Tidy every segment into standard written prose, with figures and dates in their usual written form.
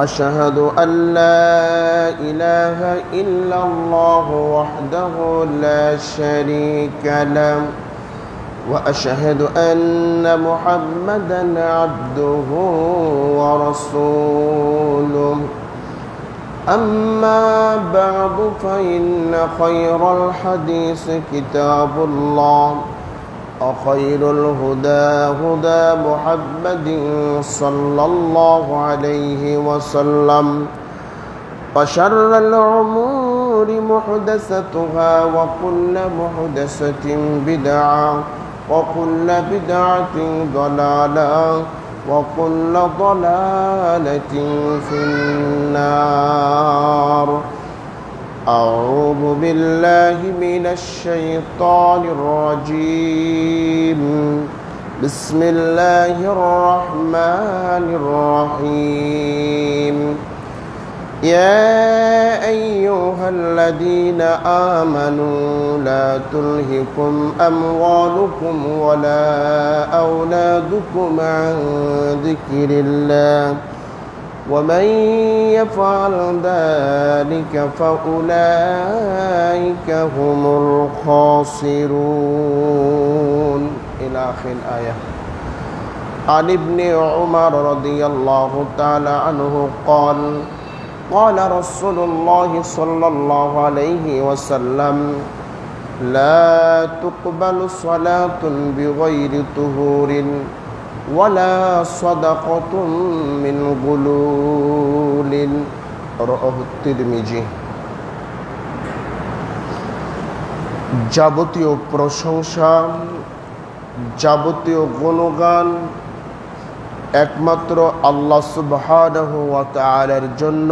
أشهد أن لا إله إلا الله وحده لا شريك له وأشهد أن محمدا عبده ورسوله أما بعد فإن خير الحديث كتاب الله وخير الهدى هدى محمد صلى الله عليه وسلم وشر الأمور محدثاتها وكل محدثة بدعة وكل بدعة ضلالة وكل ضلالة في النار. أعوذ بالله من الشيطان الرجيم. بسم الله الرحمن الرحيم. يا أيها الذين آمنوا لا تلهكم أموالكم ولا أولادكم عن ذكر الله ومن يفعل ذلك فأولئك هم الخاسرون إلى آخر الآية. عن ابن عمر رضي الله تعالى عنه قال قال رسول الله صلى الله عليه وسلم لا تقبل صلاة بغير طهور ولا صدقة من غلول رواه الترمذي. যাবতীয় প্রশংসা যাবতীয় গুণগান একমাত্র আল্লাহ সুবহানাহু ওয়া তাআলার জন্য।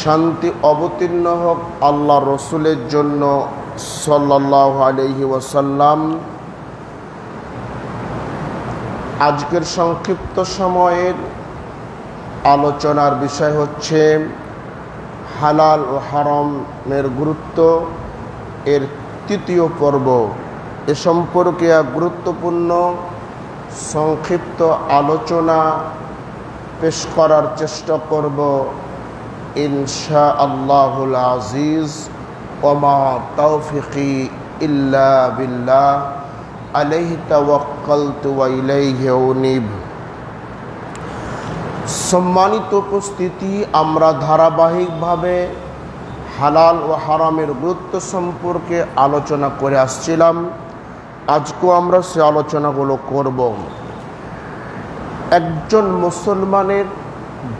শান্তি অবতীর্ণ হোক আল্লাহ রসুলের জন্য সাল্লাল্লাহু আলাইহি ওয়াসাল্লাম। আজকের সংক্ষিপ্ত সময়ের আলোচনার বিষয় হচ্ছে হালাল ও হারামের গুরুত্ব, এর তৃতীয় পর্ব। এ সম্পর্কে এক গুরুত্বপূর্ণ সংক্ষিপ্ত আলোচনা পেশ করার চেষ্টা করব ইনশাআল্লাহুল আজিজ। ওমা তাওফিকি ইল্লা বিল্লাহ আলাইহি তাওয়াক্কালতু ওয়া ইলাইহি উনীব। সম্মানিত উপস্থিতি, আমরা ধারাবাহিকভাবে হালাল ও হারামের গুরুত্ব সম্পর্কে আলোচনা করে আসছিলাম। আজকেও আমরা সে আলোচনাগুলো করব। একজন মুসলমানের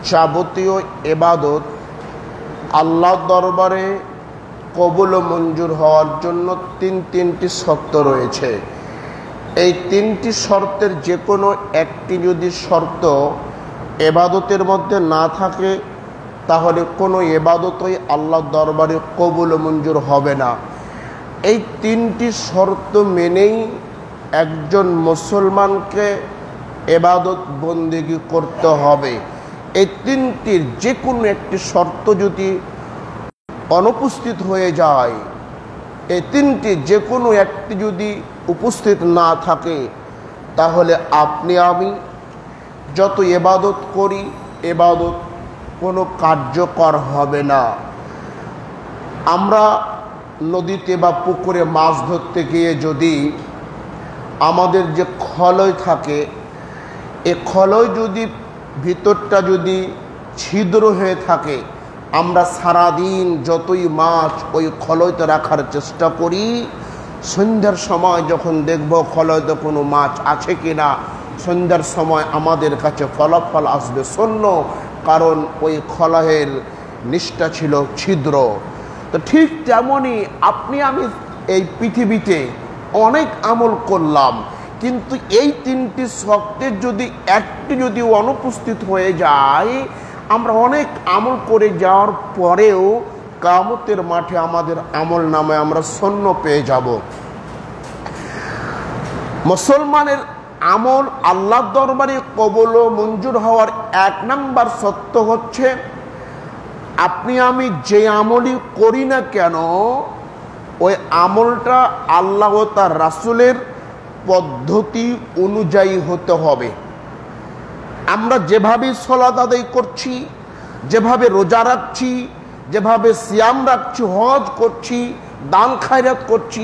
যাবতীয় ইবাদত আল্লাহর দরবারে কবুল ও মঞ্জুর হওয়ার জন্য তিনটি শর্ত রয়েছে। এই তিনটি শর্তের যে কোনো একটি যদি শর্ত ইবাদতের মধ্যে না থাকে তাহলে কোনো ইবাদতই আল্লাহর দরবারে কবুল ও মঞ্জুর হবে না। এই তিনটি শর্ত মেনেই একজন মুসলমানকে ইবাদত বন্দেগী করতে হবে। এই তিনটির যে কোনো একটি শর্ত যদি অনুপস্থিত হয়ে যায়, এই তিনটি যে কোনো একটি যদি উপস্থিত না থাকে তাহলে আপনি আমি যত ইবাদত করি ইবাদত কোনো কার্যকর হবে না। আমরা নদীতে বা পুকুরে মাছ ধরতে গিয়ে যদি আমাদের যে খলয় থাকে, এ খলয় যদি ভিতরটা যদি ছিদ্র হয়ে থাকে, আমরা সারাদিন যতই মাছ ওই খলয়তে রাখার চেষ্টা করি, সন্ধ্যার সময় যখন দেখব খলয়তে কোনো মাছ আছে কিনা, সন্ধ্যার সময় আমাদের কাছে ফলাফল আসবে শূন্য, কারণ ওই খলয়ের নিচটা ছিল ছিদ্র। তো ঠিক তেমনই আপনি আমি এই পৃথিবীতে অনেক আমল করলাম, কিন্তু এই তিনটি শর্তের যদি একটি যদি অনুপস্থিত হয়ে যায়, আমরা অনেক আমল করে যাওয়ার পরেও কিয়ামতের মাঠে আমাদের আমল নামায় আমরা শূন্য পেয়ে যাব। মুসলমানের আমল আল্লাহর দরবারে কবুল ও মঞ্জুর হওয়ার এক নাম্বার শর্ত হচ্ছে আপনি আমি যে আমলই করি না কেন ওই আমলটা আল্লাহ ও তার রাসূলের পদ্ধতি অনুযায়ী হতে হবে। আমরা যেভাবে সালাত আদায় করছি, যেভাবে রোজা রাখছি, যেভাবে সিয়াম রাখছি, হজ করছি, দান খায়রাত করছি,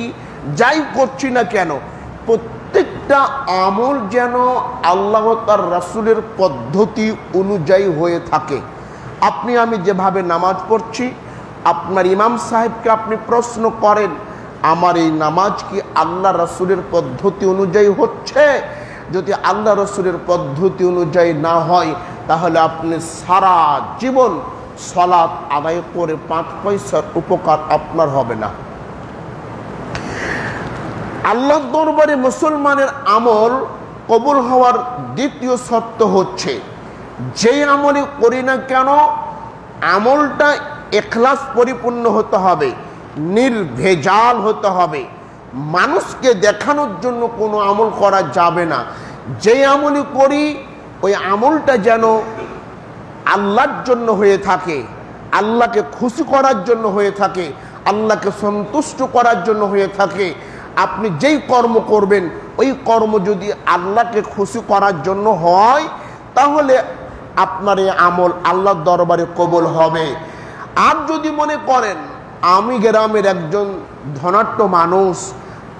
যাই করছি না কেন, প্রত্যেকটা আমল যেন আল্লাহ তার রাসূলের পদ্ধতি অনুযায়ী হয়ে থাকে। আপনি আমি যেভাবে নামাজ পড়ছি, আপনার ইমাম সাহেবকে আপনি প্রশ্ন করেন, আমার এই নামাজ কি আল্লাহ রাসূলের পদ্ধতি অনুযায়ী হচ্ছে? যদি আল্লাহ রাসূলের পদ্ধতি অনুযায়ী না হয়, তাহলে আপনি সারা জীবন সালাত আদায় করে 5 পয়সার উপকার আপনার হবে না। আল্লাহর দরবারে মুসলমানের আমল কবুল হওয়ার দ্বিতীয় শর্ত হচ্ছে, যেই আমলই করি না কেন আমলটা ইখলাস পরিপূর্ণ হতে হবে, নির্ভেজাল হতে হবে। মানুষকে দেখানোর জন্য কোনো আমল করা যাবে না। যেই আমলই করি ওই আমলটা যেন আল্লাহর জন্য হয়ে থাকে, আল্লাহকে খুশি করার জন্য হয়ে থাকে, আল্লাহকে সন্তুষ্ট করার জন্য হয়ে থাকে। আপনি যেই কর্ম করবেন ওই কর্ম যদি আল্লাহকে খুশি করার জন্য হয়, তাহলে আপনার এই আমল আল্লাহর দরবারে কবুল হবে। আর যদি মনে করেন আমি গ্রামের একজন ধনাঢ্য মানুষ,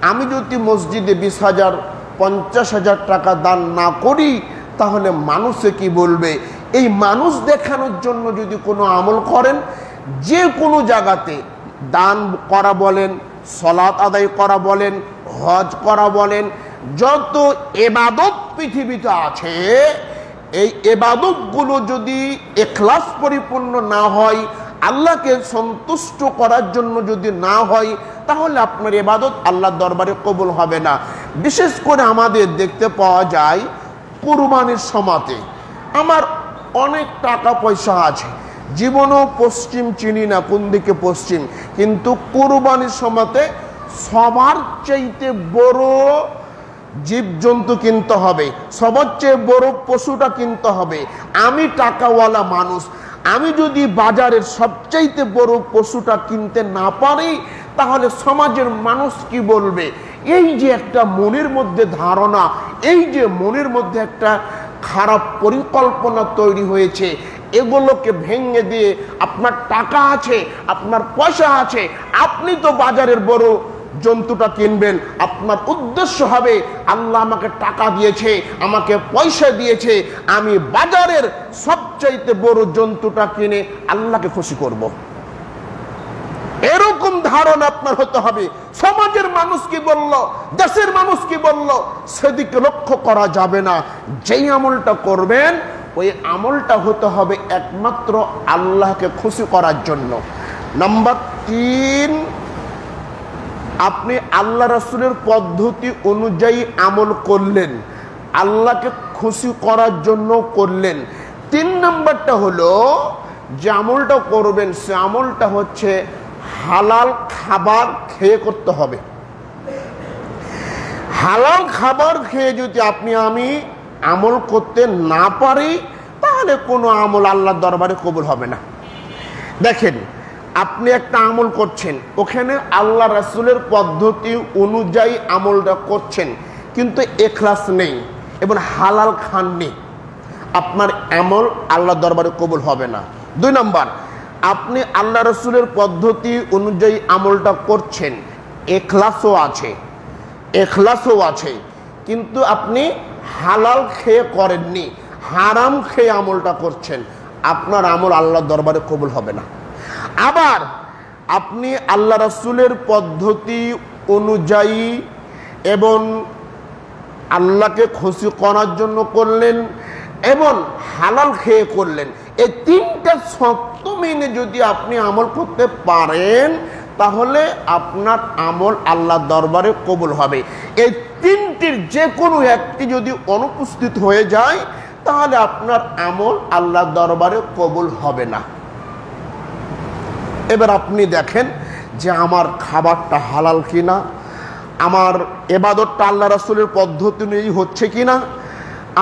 আমি যদি মসজিদে 20,000 50,000 টাকা দান না করি, তাহলে মানুষে কি বলবে? এই মানুষ দেখানোর জন্য যদি কোনো আমল করেন, যে কোনো জায়গাতে দান করা বলেন, সালাত আদায় করা বলেন, হজ করা বলেন, যত ইবাদত পৃথিবীতে আছে, এই ইবাদতগুলো যদি ইখলাস পরিপূর্ণ না হয়, আল্লাহকে সন্তুষ্ট করার জন্য যদি না হয়, তাহলে আপনার ইবাদত আল্লাহর দরবারে কবুল হবে না। বিশেষ করে আমাদের দেখতে পাওয়া যায় কুরবানির সময়তে, আমার অনেক টাকা পয়সা আছে, জীবনও পশ্চিম চিনি না কোন দিকে পশ্চিম, কিন্তু কুরবানির সময়তে সবার চাইতে বড় জীবজন্তু কিনতে হবে, সবার চেয়ে বড় পশুটা কিনতে হবে। আমি টাকাওয়ালা মানুষ, আমি যদি বাজারের সবচাইতে বড় পশুটা কিনতে না পারি, তাহলে সমাজের মানুষ কি বলবে? এই যে একটা মনের মধ্যে ধারণা, এই যে মনের মধ্যে একটা খারাপ পরিকল্পনা তৈরি হয়েছে, এগুলোকে ভেঙে দিয়ে আপনার টাকা আছে, আপনার পয়সা আছে, আপনি তো বাজারের বড় জন্তুটা কিনবেন। আপনার উদ্দেশ্য হবে আল্লাহ আমাকে টাকা দিয়েছে, আমাকে পয়সা দিয়েছে, আমি বাজারের সবচাইতে বড় জন্তুটা কিনে আল্লাহকে খুশি করব। এরকম ধারণা আপনার হতে হবে। সমাজের মানুষ কি বলল, দেশের মানুষ কি বলল, সেদিকে লক্ষ্য করা যাবে না। যেই আমলটা করবেন ওই আমলটা হতে হবে একমাত্র আল্লাহকে খুশি করার জন্য। নাম্বার 3, আপনি আল্লাহ রাসূলের পদ্ধতি অনুযায়ী আমল করলেন, আল্লাহকে খুশি করার জন্য করলেন। 3 নম্বরটা হলো যে আমলটা করবেন সে আমলটা হচ্ছে হালাল খাবার খেয়ে করতে হবে। হালাল খাবার খেয়ে যদি আপনি আমি আমল করতে না পারি, তাহলে কোনো আমল আল্লাহর দরবারে কবুল হবে না। দেখেন, আপনি একটা আমল করছেন, ওখানে আল্লাহ রাসূলের পদ্ধতি অনুযায়ী আমলটা করছেন, কিন্তু ইখলাস নেই এবং হালাল খাননি, আপনার আমল আল্লাহর দরবারে কবুল হবে না। 2 নম্বর, আপনি আল্লাহ রাসূলের পদ্ধতি অনুযায়ী আমলটা করছেন, ইখলাসও আছে, কিন্তু আপনি হালাল খেয়ে করেননি, হারাম খেয়ে আমলটা করছেন, আপনার আমল আল্লাহর দরবারে কবুল হবে না। আবার আপনি আল্লাহ রাসূলের পদ্ধতি অনুযায়ী এবং আল্লাহকে খুশি করার জন্য করলেন এবং হালাল খেয়ে করলেন, এই 3টা শর্ত মেনে যদি আপনি আমল করতে পারেন, তাহলে আপনার আমল আল্লাহর দরবারে কবুল হবে। এই 3টির যে কোনো একটি যদি অনুপস্থিত হয়ে যায়, তাহলে আপনার আমল আল্লাহর দরবারে কবুল হবে না। এবার আপনি দেখেন যে আমার খাবারটা হালাল কিনা, আমার ইবাদতটা আল্লাহ রাসূলের পদ্ধতি অনুযায়ী হচ্ছে কিনা,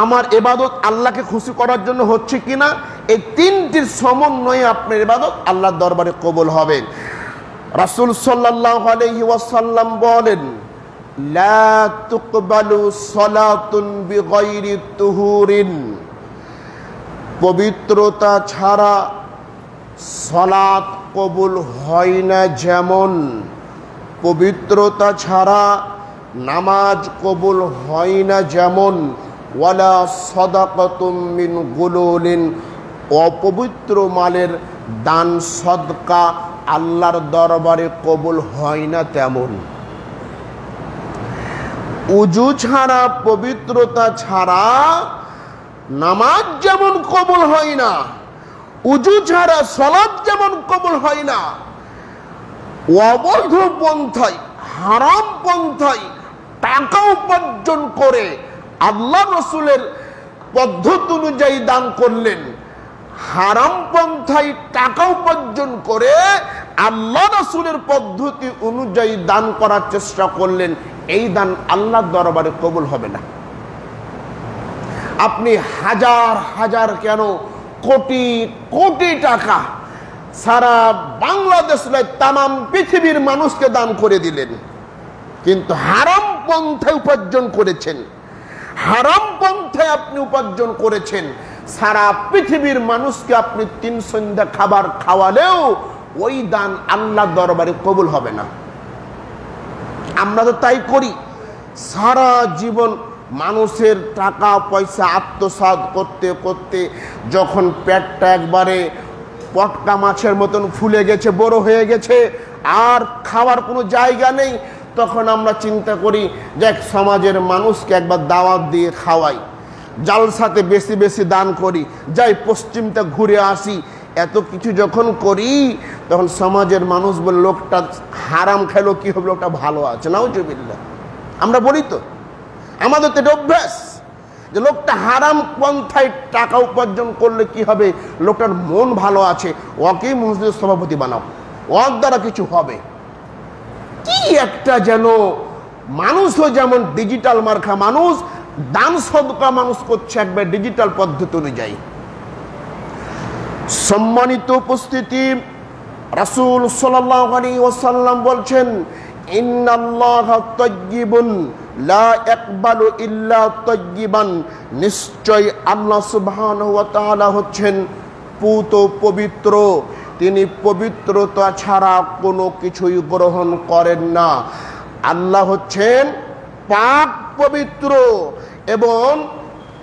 আমার ইবাদত আল্লাহকে খুশি করার জন্য হচ্ছে কিনা, এই 3টির সমন্বয়ে আপনার ইবাদত আল্লাহর দরবারে কবুল হবে। রাসূল সাল্লাল্লাহু আলাইহি ওয়াসাল্লাম বলেন, লা তুকবালু সালাতুন বিগাইরি তুহুরিন পবিত্রতা ছাড়া সালাত কবুল হয় না, যেমন পবিত্রতা ছাড়া নামাজ কবুল হয় না, যেমন ওয়ালা সাদাকাতুম মিন গুলুলিন, অপবিত্র মালের দান সদকা আল্লাহর দরবারে কবুল হয় না, তেমন উজু ছাড়া, পবিত্রতা ছাড়া নামাজ যেমন কবুল হয় না, উজু ছাড়া সালাত যেমন কবুল হয় না, অবৈধ পন্থায়, হারাম পন্থায় টাকা উপার্জন করে আল্লাহ রসুলের পদ্ধতি অনুযায়ী দান করলেন, হারাম পন্থায় টাকা উপার্জন করে আল্লাহ রসুলের পদ্ধতি অনুযায়ী দান করার চেষ্টা করলেন, এই দান আল্লাহর দরবারে কবুল হবে না। আপনি হাজার হাজার কেন কোটি কোটি টাকা সারা বাংলাদেশ তামাম পৃথিবীর মানুষকে দান করে দিলেন, কিন্তু হারাম পন্থায় উপার্জন করেছেন, হারাম পন্থায় আপনি উপার্জন করেছেন, সারা পৃথিবীর মানুষকে আপনি 3 সন্ধ্যা খাবার খাওয়ালেও ওই দান আল্লাহর দরবারে কবুল হবে না। আমরা তো তাই করি, সারা জীবন মানুষের টাকা পয়সা আত্মসাৎ করতে করতে যখন পেটটা একবারে পটকা মাছের মতন ফুলে গেছে, বড় হয়ে গেছে, আর খাওয়ার কোনো জায়গা নেই, তখন আমরা চিন্তা করি যে সমাজের মানুষকে একবার দাওয়াত দিয়ে খাওয়াই, জালসাতে বেশি বেশি দান করি, যাই পশ্চিমটা ঘুরে আসি। এত কিছু যখন করি তখন সমাজের মানুষ বলে লোকটা হারাম খেলো কি হবে, লোকটা ভালো আছে, নাউজুবিল্লাহ। আমরা বলি তো, আমাদের তো এটা অভ্যাস যে লোকটা হারাম পন্থায় টাকা উপার্জন করলে কি হবে, লোকটার মন ভালো আছে, ওকেই মসজিদের সভাপতি বানাও, ওর দ্বারা কিছু হবে। কি একটা যেন মানুষও যেমন ডিজিটাল মার্কা মানুষ, দান সদকা মানুষ করছে একবার ডিজিটাল পদ্ধতি অনুযায়ী। সম্মানিত উপস্থিতি, রাসূল সাল্লাল্লাহু আলাইহি ওয়াসাল্লাম বলছেন, ইন্নাল্লাহা তাইয়্যিবুন লা ইয়াকবালু ইল্লা তাইয়্যিবান, নিশ্চয় আল্লাহ সুবহানাহু ওয়া তাআলা হচ্ছেন পুত পবিত্র, তিনি পবিত্রতা ছাড়া কোনো কিছুই গ্রহণ করেন না। আল্লাহ হচ্ছেন পাক পবিত্র এবং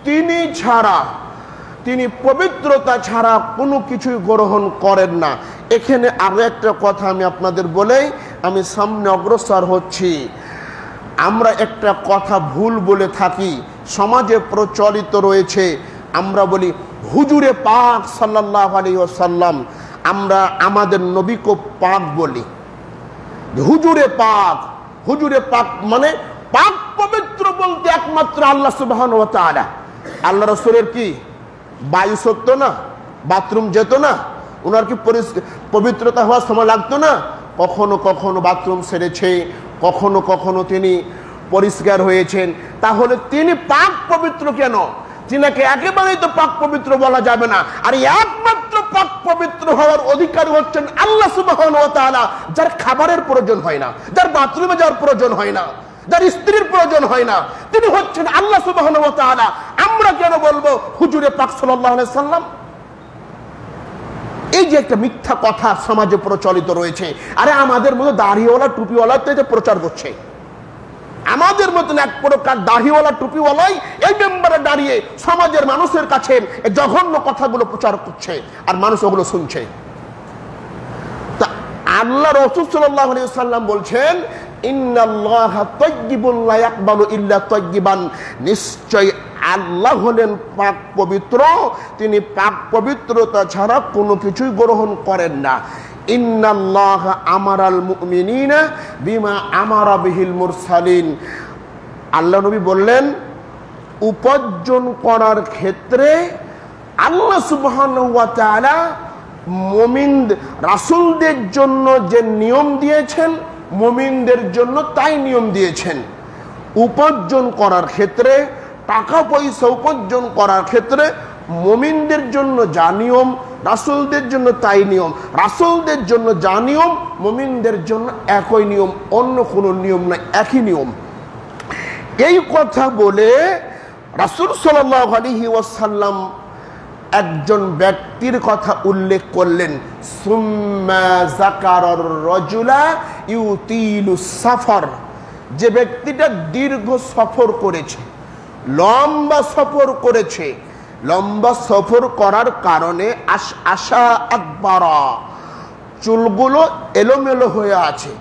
তিনি পবিত্রতা ছাড়া কোনো কিছুই গ্রহণ করেন না। এখানে আরো একটা কথা আমি আপনাদের বলেই আমি সামনে অগ্রসর হচ্ছি। আমরা একটা কথা ভুল বলে থাকি, সমাজে প্রচলিত রয়েছে, আমরা বলি হুজুরে পাক সাল্লাল্লাহু আলাইহি ওয়াসাল্লাম, আমরা আমাদের নবীকে পাক বলি। হুজুরে পাক মানে পাক পবিত্র বলতে একমাত্র আল্লাহ সুবহানাহু ওয়া তাআলা। আল্লাহ রাসূলের কি বায়ু সত্য না, বাথরুম যেত না, ওনার কি পবিত্রতা হওয়ার সময় লাগতো না? কখনো কখনো বাথরুম সেরেছে, কখনো কখনো তিনি পরিষ্কার হয়েছেন, তাহলে তিনি পাক পবিত্র কেন? তিনাকে একেবারেই তো পাক পবিত্র বলা যাবে না। আর একমাত্র পাক পবিত্র হওয়ার অধিকারী হচ্ছেন আল্লাহ সুবহানাহু ওয়া তাআলা, যার খাবারের প্রয়োজন হয় না, যার বাথরুমে যাওয়ার প্রয়োজন হয় না, যার স্ত্রীর প্রয়োজন হয় না, তিনি হচ্ছেন আল্লাহ সুবহানাহু ওয়া তাআলা। আমরা কেন বলবো হুজুরে পাক সাল্লাল্লাহু আলাইহি সাল্লাম? এই যে একটা মিথ্যা কথা সমাজে প্রচলিত রয়েছে। আরে আমাদের মতো দাড়িওয়ালা টুপিওয়ালা তো এটা প্রচার করছে, আমাদের মতন এক প্রকার দাড়িওয়ালা টুপিওয়ালাই এই মেম্বারে দাঁড়িয়ে সমাজের মানুষের কাছে জঘন্য কথাগুলো প্রচার করছে, আর মানুষ ওগুলো শুনছে। তা আল্লাহ রাসূল সাল্লাল্লাহু আলাইহি ওয়াসাল্লাম বলছেন, ইন্নাল্লাহা তাইয়্যিবুন লা ইয়াকবালু ইল্লা তাইয়্যিবান, নিশ্চয় আল্লাহ হলেন পাক পবিত্র, তিনি পাক পবিত্রতা ছাড়া কোনো কিছুই গ্রহণ করেন না। ইন্নাল্লাহা আমারাল মুমিনিনা বিমা আমারা বিহিল মুরসালিন, আল্লাহ নবী বললেন উপার্জন করার ক্ষেত্রে আল্লাহ সুবহানাহু ওয়া তাআলা মুমিন রাসূলদের জন্য যে নিয়ম দিয়েছেন, মুমিনদের জন্য তাই নিয়ম দিয়েছেন। উপার্জন করার ক্ষেত্রে, টাকা পয়সা উপার্জন করার ক্ষেত্রে মুমিনদের জন্য যা নিয়ম, রাসূলদের জন্য তাই নিয়ম। রাসূলদের জন্য যা নিয়ম, মুমিনদের জন্য একই নিয়ম, অন্য কোনো নিয়ম নাই, একই নিয়ম। এই কথা বলে রাসূল সাল্লাল্লাহু আলাইহি ওয়াসাল্লাম একজন ব্যক্তির কথা উল্লেখ করলেন, সুম্মা যাকারার রাজুলা ইউতিলুস সাফার, যে ব্যক্তিটা দীর্ঘ সফর করেছে, লম্বা সফর করেছে, লম্বা সফর করার কারণে আশা আকবারা, চুলগুলো এলোমেলো হয়ে আছে,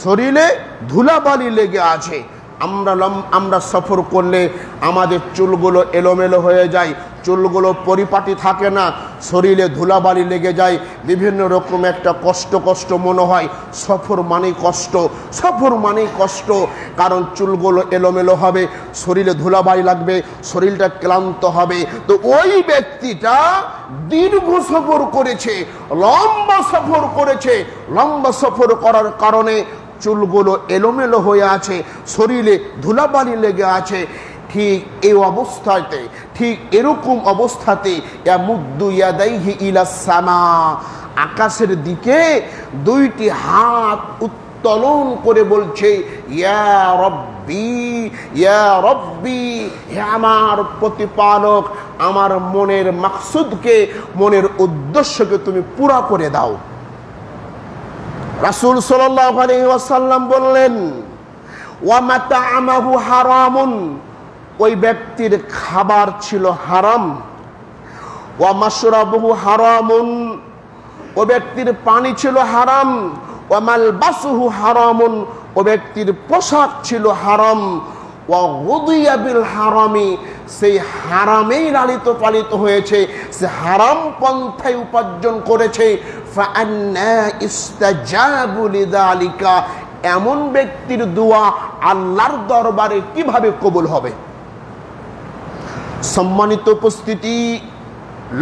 শরীরে ধুলাবালি লেগে আছে। আমরা সফর করলে আমাদের চুলগুলো এলোমেলো হয়ে যায়, চুলগুলো পরিপাটি থাকে না, শরীরে ধুলাবালি লেগে যায়, বিভিন্ন রকম একটা কষ্ট কষ্ট মনে হয়। সফর মানেই কষ্ট, সফর মানেই কষ্ট, কারণ চুলগুলো এলোমেলো হবে, শরীরে ধুলাবালি লাগবে, শরীরটা ক্লান্ত হবে। তো ওই ব্যক্তিটা দীর্ঘ সফর করেছে, লম্বা সফর করেছে, লম্বা সফর করার কারণে চুলগুলো এলোমেলো হয়ে আছে, শরীরে ধুলাবালি লেগে আছে। ঠিক এই অবস্থাতে, ঠিক এরকম অবস্থাতে ইয়ামুদ্দু ইয়াদাইহি ইলাস সামা, আকাশের দিকে দুইটি হাত উত্তোলন করে বলছে, ইয়া রব্বি, ইয়া রব্বি, হে আমার প্রতিপালক, আমার মনের মাকসুদকে, মনের উদ্দেশ্যকে তুমি পুরা করে দাও। রাসূল সাল্লাল্লাহু আলাইহি ওয়াসাল্লাম বললেন, ওয়া মাতা'আমাহু হারামুন, ওই ব্যক্তির খাবার ছিল হারাম, ওয়া মাশরাবুহু হারামুন, ওই ব্যক্তির পানি ছিল হারাম, ওয়া মালবাসুহু হারামুন, ওই ব্যক্তির পোশাক ছিল হারাম, ওয়া গুদিয়া বিল হারামি, সেই হারামেই লালিত পালিত হয়েছে, সে হারাম পন্থায় উপার্জন করেছে। ফাআন্না ইস্তাজাবু লিযালিকা, এমন ব্যক্তির দোয়া আল্লাহর দরবারে কিভাবে কবুল হবে? সম্মানিত উপস্থিতি,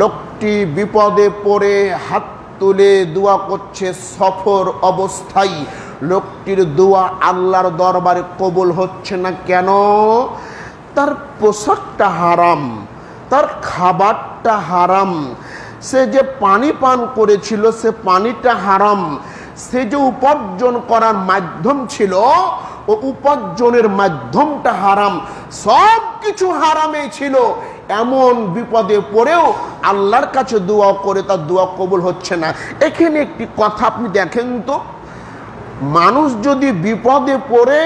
লোকটি বিপদে পড়ে হাত তুলে দোয়া করছে সফর অবস্থায়। লোকটির দোয়া আল্লাহর দরবারে কবুল হচ্ছে না কেন? তার পোশাকটা হারাম, তার খাবারটা হারাম, সে যে পানি পান করেছিল সে পানিটা হারাম, সে যে উপার্জন করার মাধ্যম ছিল ও উপার্জনের মাধ্যমটা হারাম, সব কিছু হারামে ছিল। এমন বিপদে পড়েও আল্লাহর কাছে দোয়া করে তার দোয়া কবুল হচ্ছে না। এখানে একটি কথা আপনি দেখেন তো, মানুষ যদি বিপদে পড়ে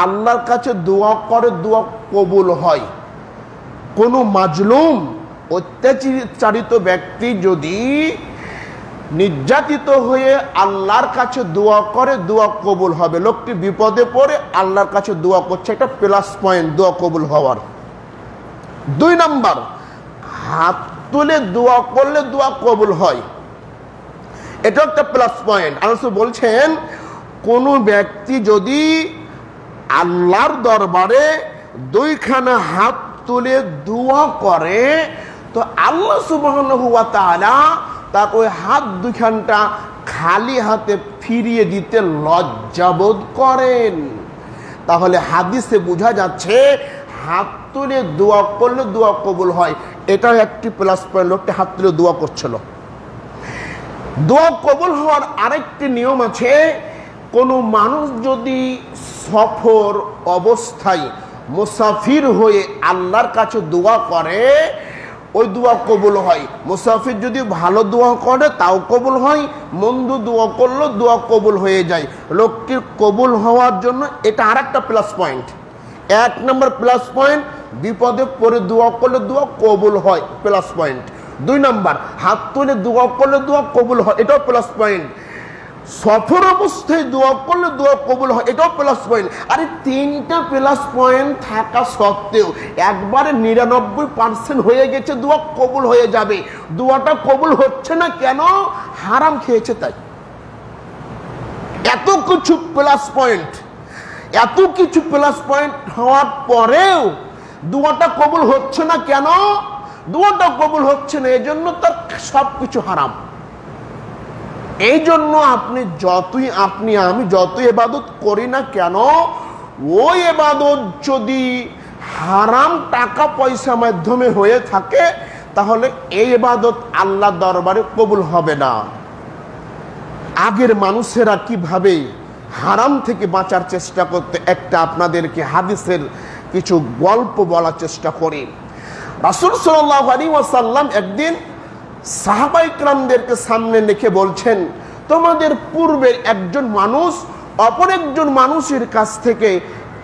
আল্লাহর কাছে দোয়া করে দোয়া কবুল হয়, কোনো মাজলুম অত্যাচারিত ব্যক্তি যদি নির্যাতিত হয়ে আল্লাহর কাছে দোয়া করে দোয়া কবুল হবে। লোকটি বিপদে পড়ে আল্লাহর কাছে দোয়া করছে, একটা প্লাস পয়েন্ট দোয়া কবুল হওয়ার। 2 নাম্বার, হাত তুলে দোয়া করলে দোয়া কবুল হয়, এটা একটা প্লাস পয়েন্ট। আল্লাহ বলছেন, কোনো ব্যক্তি যদি আল্লাহর দরবারে 2খানা হাত তুলে দোয়া করে তো আল্লাহ সুবহানাহু ওয়া তাআলা তার ওই হাত 2খানটা খালি হাতে ফিরিয়ে দিতে লজ্জাবোধ করেন। তাহলে হাদিসে বোঝা যাচ্ছে হাত তুলে দোয়া করলে দোয়া কবুল হয়, এটাও একটি প্লাস পয়েন্ট। লোকটি হাত তুলে দোয়া করছিল। দোয়া কবুল হওয়ার আরেকটি নিয়ম আছে, কোনো মানুষ যদি সফর অবস্থায় মুসাফির হয়ে আল্লাহর কাছে দোয়া করে ওই দোয়া কবুল হয়। মুসাফির যদি ভালো দোয়া করে তাও কবুল হয়, মন্দ দোয়া করলেও দোয়া কবুল হয়ে যায়। লোকটির কবুল হওয়ার জন্য এটা আরেকটা প্লাস পয়েন্ট। 1 নম্বর প্লাস পয়েন্ট, বিপদে পড়ে দোয়া করলে দোয়া কবুল হয়, প্লাস পয়েন্ট। 2 নম্বর, হাত তুলে দোয়া করলে দোয়া কবুল হয়, এটাও প্লাস পয়েন্ট। সফর অবস্থায় দোয়া করলে দোয়া কবুল হয়, এটাও প্লাস পয়েন্ট। আরে 3টা প্লাস পয়েন্ট থাকা সত্ত্বেও একবারে 99% হয়ে গেছে দোয়া কবুল হয়ে যাবে, দোয়াটা কবুল হচ্ছে না কেন? হারাম খেয়েছে তাই। এত কিছু প্লাস পয়েন্ট, এত কিছু প্লাস পয়েন্ট হওয়ার পরেও দোয়াটা কবুল হচ্ছে না কেন? দোয়াটা কবুল হচ্ছে না এজন্য তার সবকিছু হারাম। এই জন্য আমি যতই ইবাদত করি না কেন, ওই ইবাদত যদি হারাম টাকা পয়সা মাধ্যমে হয়ে থাকে তাহলে এই ইবাদত আল্লাহ দরবারে কবুল হবে না। আগের মানুষেরা কিভাবে হারাম থেকে বাঁচার চেষ্টা করতে, একটা আপনাদেরকে হাদিসের কিছু গল্প বলার চেষ্টা করি। রাসূল সাল্লাল্লাহু আলাইহি ওয়াসাল্লাম একদিন সাহাবায়ে কেরামদেরকে সামনে রেখে বলছেন, তোমাদের পূর্বে একজন মানুষ অপর একজন মানুষের কাছ থেকে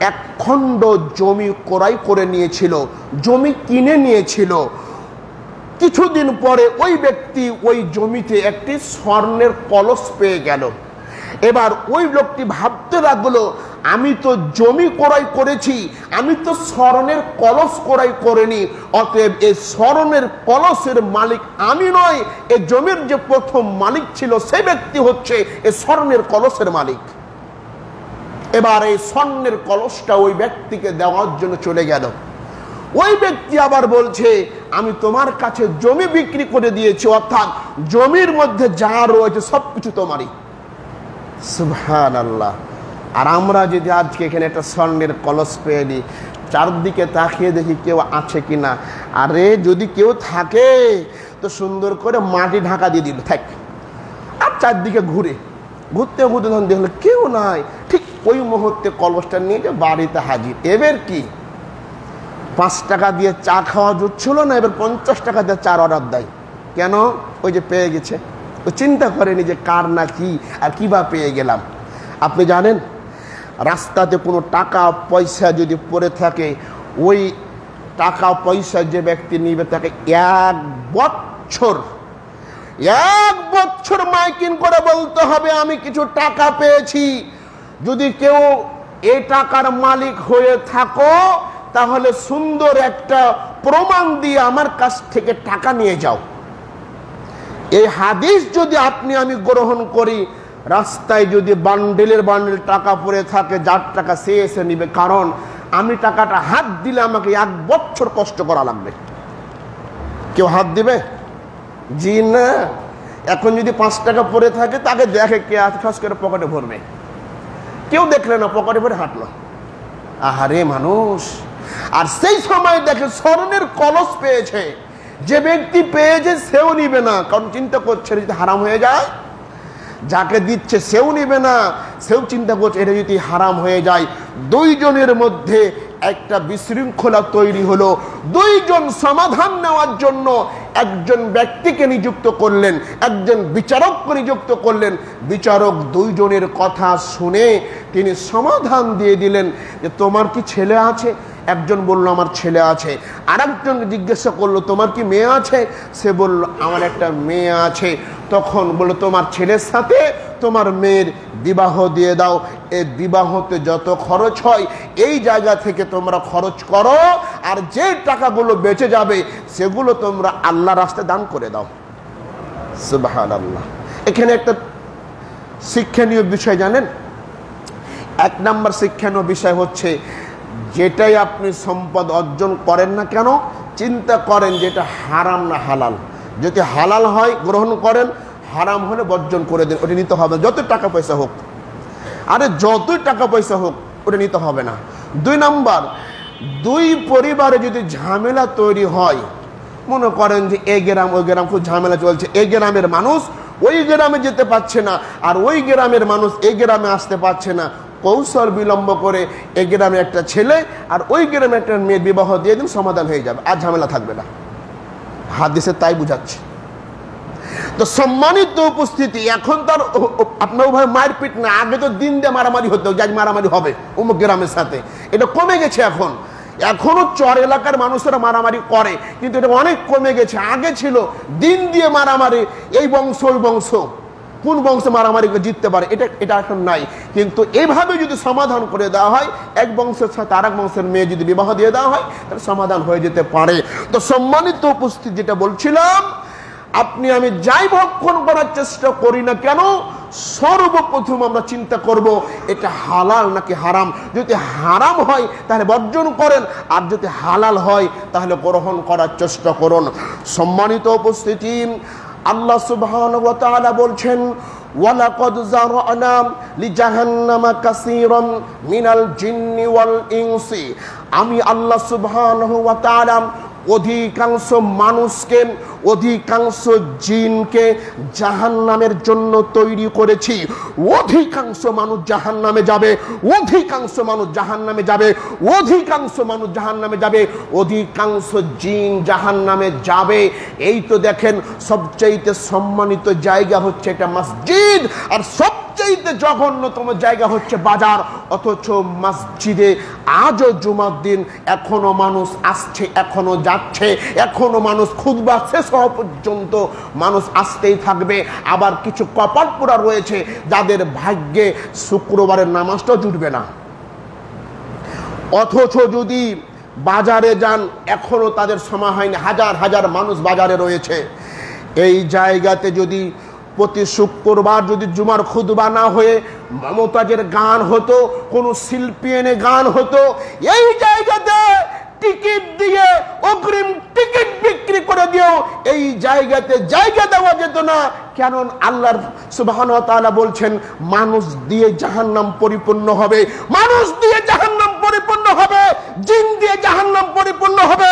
এক খণ্ড জমি ক্রয় করে নিয়েছিল, জমি কিনে নিয়েছিল। কিছুদিন পরে ওই ব্যক্তি ওই জমিতে একটি স্বর্ণের কলস পেয়ে গেল। এবার ওই লোকটি ভাবতে লাগলো, আমি তো জমি ক্রয় করেছি, আমি তো স্বর্ণের কলস ক্রয় করিনি, অতএব এই স্বর্ণের কলসের মালিক আমি নয়, এই জমির যে প্রথম মালিক ছিল সেই ব্যক্তি হচ্ছে এই স্বর্ণের কলসের মালিক। এবার এই স্বর্ণের কলসটা ওই ব্যক্তিকে দেওয়ার জন্য চলে গেল। ওই ব্যক্তি আবার বলছে, আমি তোমার কাছে জমি বিক্রি করে দিয়েছি, অর্থাৎ জমির মধ্যে যা রয়েছে সবকিছু তোমারই। সুবহানাল্লাহ। আর আমরা যদি আজকে এখানে একটা স্বর্ণের কলস পেয়ে নিই, চারদিকে তাকিয়ে দেখি কেউ আছে কিনা, আরে যদি কেউ থাকে তো সুন্দর করে মাটি ঢাকা দিয়ে দিল থাক, আর চারদিকে ঘুরতে ঘুরতে যখন দেখলো কেউ নাই, ঠিক ওই মুহূর্তে কলসটা নিয়ে যে বাড়িতে হাজির। এবার কি 5 টাকা দিয়ে চা খাওয়া জুটছিল না, এবার 50 টাকা দিয়ে চার অর্ডার দেয়। কেন? ওই যে পেয়ে গেছে, ও চিন্তা করেনি যে কার না কি আর কিবা পেয়ে গেলাম। আপনি জানেন, রাস্তাতে কোনো টাকা পয়সা যদি পড়ে থাকে, ওই টাকা পয়সা যে ব্যক্তি নিবে তাকে 1 বছর মাইকিং করে বলতে হবে, আমি কিছু টাকা পেয়েছি। যদি কেউ এই টাকার মালিক হয়ে থাকো তাহলে সুন্দর একটা প্রমাণ দিয়ে আমার কাছ থেকে টাকা নিয়ে যাও। এই হাদিস যদি আপনি আমি গ্রহণ করি, রাস্তায় যদি বান্ডেলের বান্ডেল টাকা পড়ে থাকে, যার টাকা সে এসে নিবে, কারণ আমি টাকাটা হাত দিলে আমাকে 1 বছর কষ্ট করা লাগবে। কেউ হাত দিবে? জি না। এখন যদি 5 টাকা পড়ে থাকে, তাকে দেখে কে আছে, ঠাস করে পকেটে ভরবে। কেউ দেখলে না, পকেটে ভরে হাঁটলো। আহারে মানুষ। আর সেই সময় দেখে স্বর্ণের কলস পেয়েছে, যে ব্যক্তি পেয়েছে সেও নিবে না, কারণ চিন্তা করছে যদি হারাম হয়ে যায়। যাকে দিচ্ছে সেও নিবে না, সেও চিন্তা করছে এটা যদি হারাম হয়ে যায়। 2 জনের মধ্যে একটা বিশৃঙ্খলা তৈরি হলো। 2 জন সমাধান নেওয়ার জন্য একজন ব্যক্তিকে নিযুক্ত করলেন, একজন বিচারককে নিযুক্ত করলেন। বিচারক 2 জনের কথা শুনে তিনি সমাধান দিয়ে দিলেন যে তোমার কি ছেলে আছে? একজন বলল আমার ছেলে আছে। আরেকজন জিজ্ঞাসা করলো তোমার কি মেয়ে আছে? সে বলল আমার একটা মেয়ে আছে। তখন বললো তোমার ছেলের সাথে তোমার মেয়ের বিবাহ দিয়ে দাও, এই বিবাহতে যত খরচ হয় এই জায়গা থেকে তোমরা খরচ করো, আর যে টাকাগুলো বেঁচে যাবে সেগুলো তোমরা আল্লাহ রাস্তায় দান করে দাও। সুবহানাল্লাহ। এখানে একটা শিক্ষণীয় বিষয় জানেন, 1 নম্বর শিক্ষণীয় বিষয় হচ্ছে, যেটাই আপনি সম্পদ অর্জন করেন না কেন, চিন্তা করেন যে এটা হারাম না হালাল। যদি হালাল হয় গ্রহণ করেন, হারাম হলে বর্জন করে দেন, ওটা নিতে হবে, যত টাকা পয়সা হোক। আরে যতই টাকা পয়সা হোক ওটা নিতে হবে না। 2 নম্বর, 2 পরিবারে যদি ঝামেলা তৈরি হয়, মনে করেন যে এই গ্রাম ওই গ্রাম খুব ঝামেলা চলছে, এই গ্রামের মানুষ ওই গ্রামে যেতে পারছে না, আর ওই গ্রামের মানুষ এই গ্রামে আসতে পারছে না, কৌশল বিলম্ব করে এই গ্রামে একটা ছেলে আর ওই গ্রামে একটা মেয়ের বিবাহ দিয়ে দিন, সমাধান হয়ে যাবে, আর ঝামেলা থাকবে না। হাদিসে তাই বুঝাচ্ছে। তো সম্মানিত উপস্থিতি, এখন তার আপনার ভাই মারপিট না, আগে তো দিন দিয়ে মারামারি হতো, যাই মারামারি হবে অমুক গ্রামের সাথে, এটা কমে গেছে। এখনো চর এলাকার মানুষেরা মারামারি করে, কিন্তু এটা অনেক কমে গেছে। আগে ছিল দিন দিয়ে মারামারি, এই বংশ ওই বংশ, কোন বংশ মারামারি জিততে পারে, এটা এখন নাই। কিন্তু এইভাবে যদি সমাধান করে দেওয়া হয়, এক বংশের সাথে আরেক বংশের মেয়ে যদি বিবাহ দিয়ে দেওয়া হয়, তাহলে সমাধান হয়ে যেতে পারে। তো সম্মানিত উপস্থিতি, যেটা বলছিলাম, আপনি আমি যাই ভক্ষণ করার চেষ্টা করি না কেন, সর্বপ্রথম আমরা চিন্তা করব এটা হালাল নাকি হারাম। যদি হারাম হয় তাহলে বর্জন করেন, আর যদি হালাল হয় তাহলে গ্রহণ করার চেষ্টা করুন। সম্মানিত উপস্থিতি, আল্লাহ সুবহানাহু ওয়া তাআলা বলছেন, ওয়ালাকাদ যারানা লিজাহান্নামা কাসীরাম মিনাল জিন্নি ওয়াল ইনসি। আমি আল্লাহ সুবহানাহু ওয়া তাআলা অধিকাংশ মানুষকে, অধিকাংশ জিনকে জাহান্নামের জন্য তৈরি করেছি। অধিকাংশ মানুষ জাহান্নামে যাবে, অধিকাংশ মানুষ জাহান্নামে যাবে, অধিকাংশ মানুষ জাহান্নামে যাবে, অধিকাংশ জিন জাহান্নামে যাবে। এই তো দেখেন সবচাইতে সম্মানিত জায়গা হচ্ছে এটা মসজিদ, আর সবচাইতে জঘন্যতম জায়গা হচ্ছে বাজার। অথচ মসজিদে আজও জুমার দিন এখনো মানুষ আসছে, এখনো যাচ্ছে, এখনো মানুষ খুতবা শেষ হওয়া পর্যন্ত মানুষ আসতেই থাকবে। আবার কিছু কপাল পোড়া রয়েছে যাদের ভাগ্যে শুক্রবারের নামাজটাও জুটবে না। অথচ যদি বাজারে যান এখনো তাদের সময় হয়নি, হাজার হাজার মানুষ বাজারে রয়েছে। এই জায়গাতে যদি প্রতি শুক্রবার যদি জুমার খুতবা না হয়ে মমতাজের গান হতো, কোন শিল্পী এনে গান হতো, এই জায়গাতে টিকিট দিয়ে অগ্রিম টিকিট বিক্রি করে দিও এই জায়গাতে জায়গা দেওয়া যেত না। কেন? আল্লাহ সুবহানাহু ওয়া তাআলা বলছেন মানুষ দিয়ে জাহান্নাম পরিপূর্ণ হবে, মানুষ দিয়ে জাহান্নাম পরিপূর্ণ হবে, জিন দিয়ে জাহান্নাম পরিপূর্ণ হবে।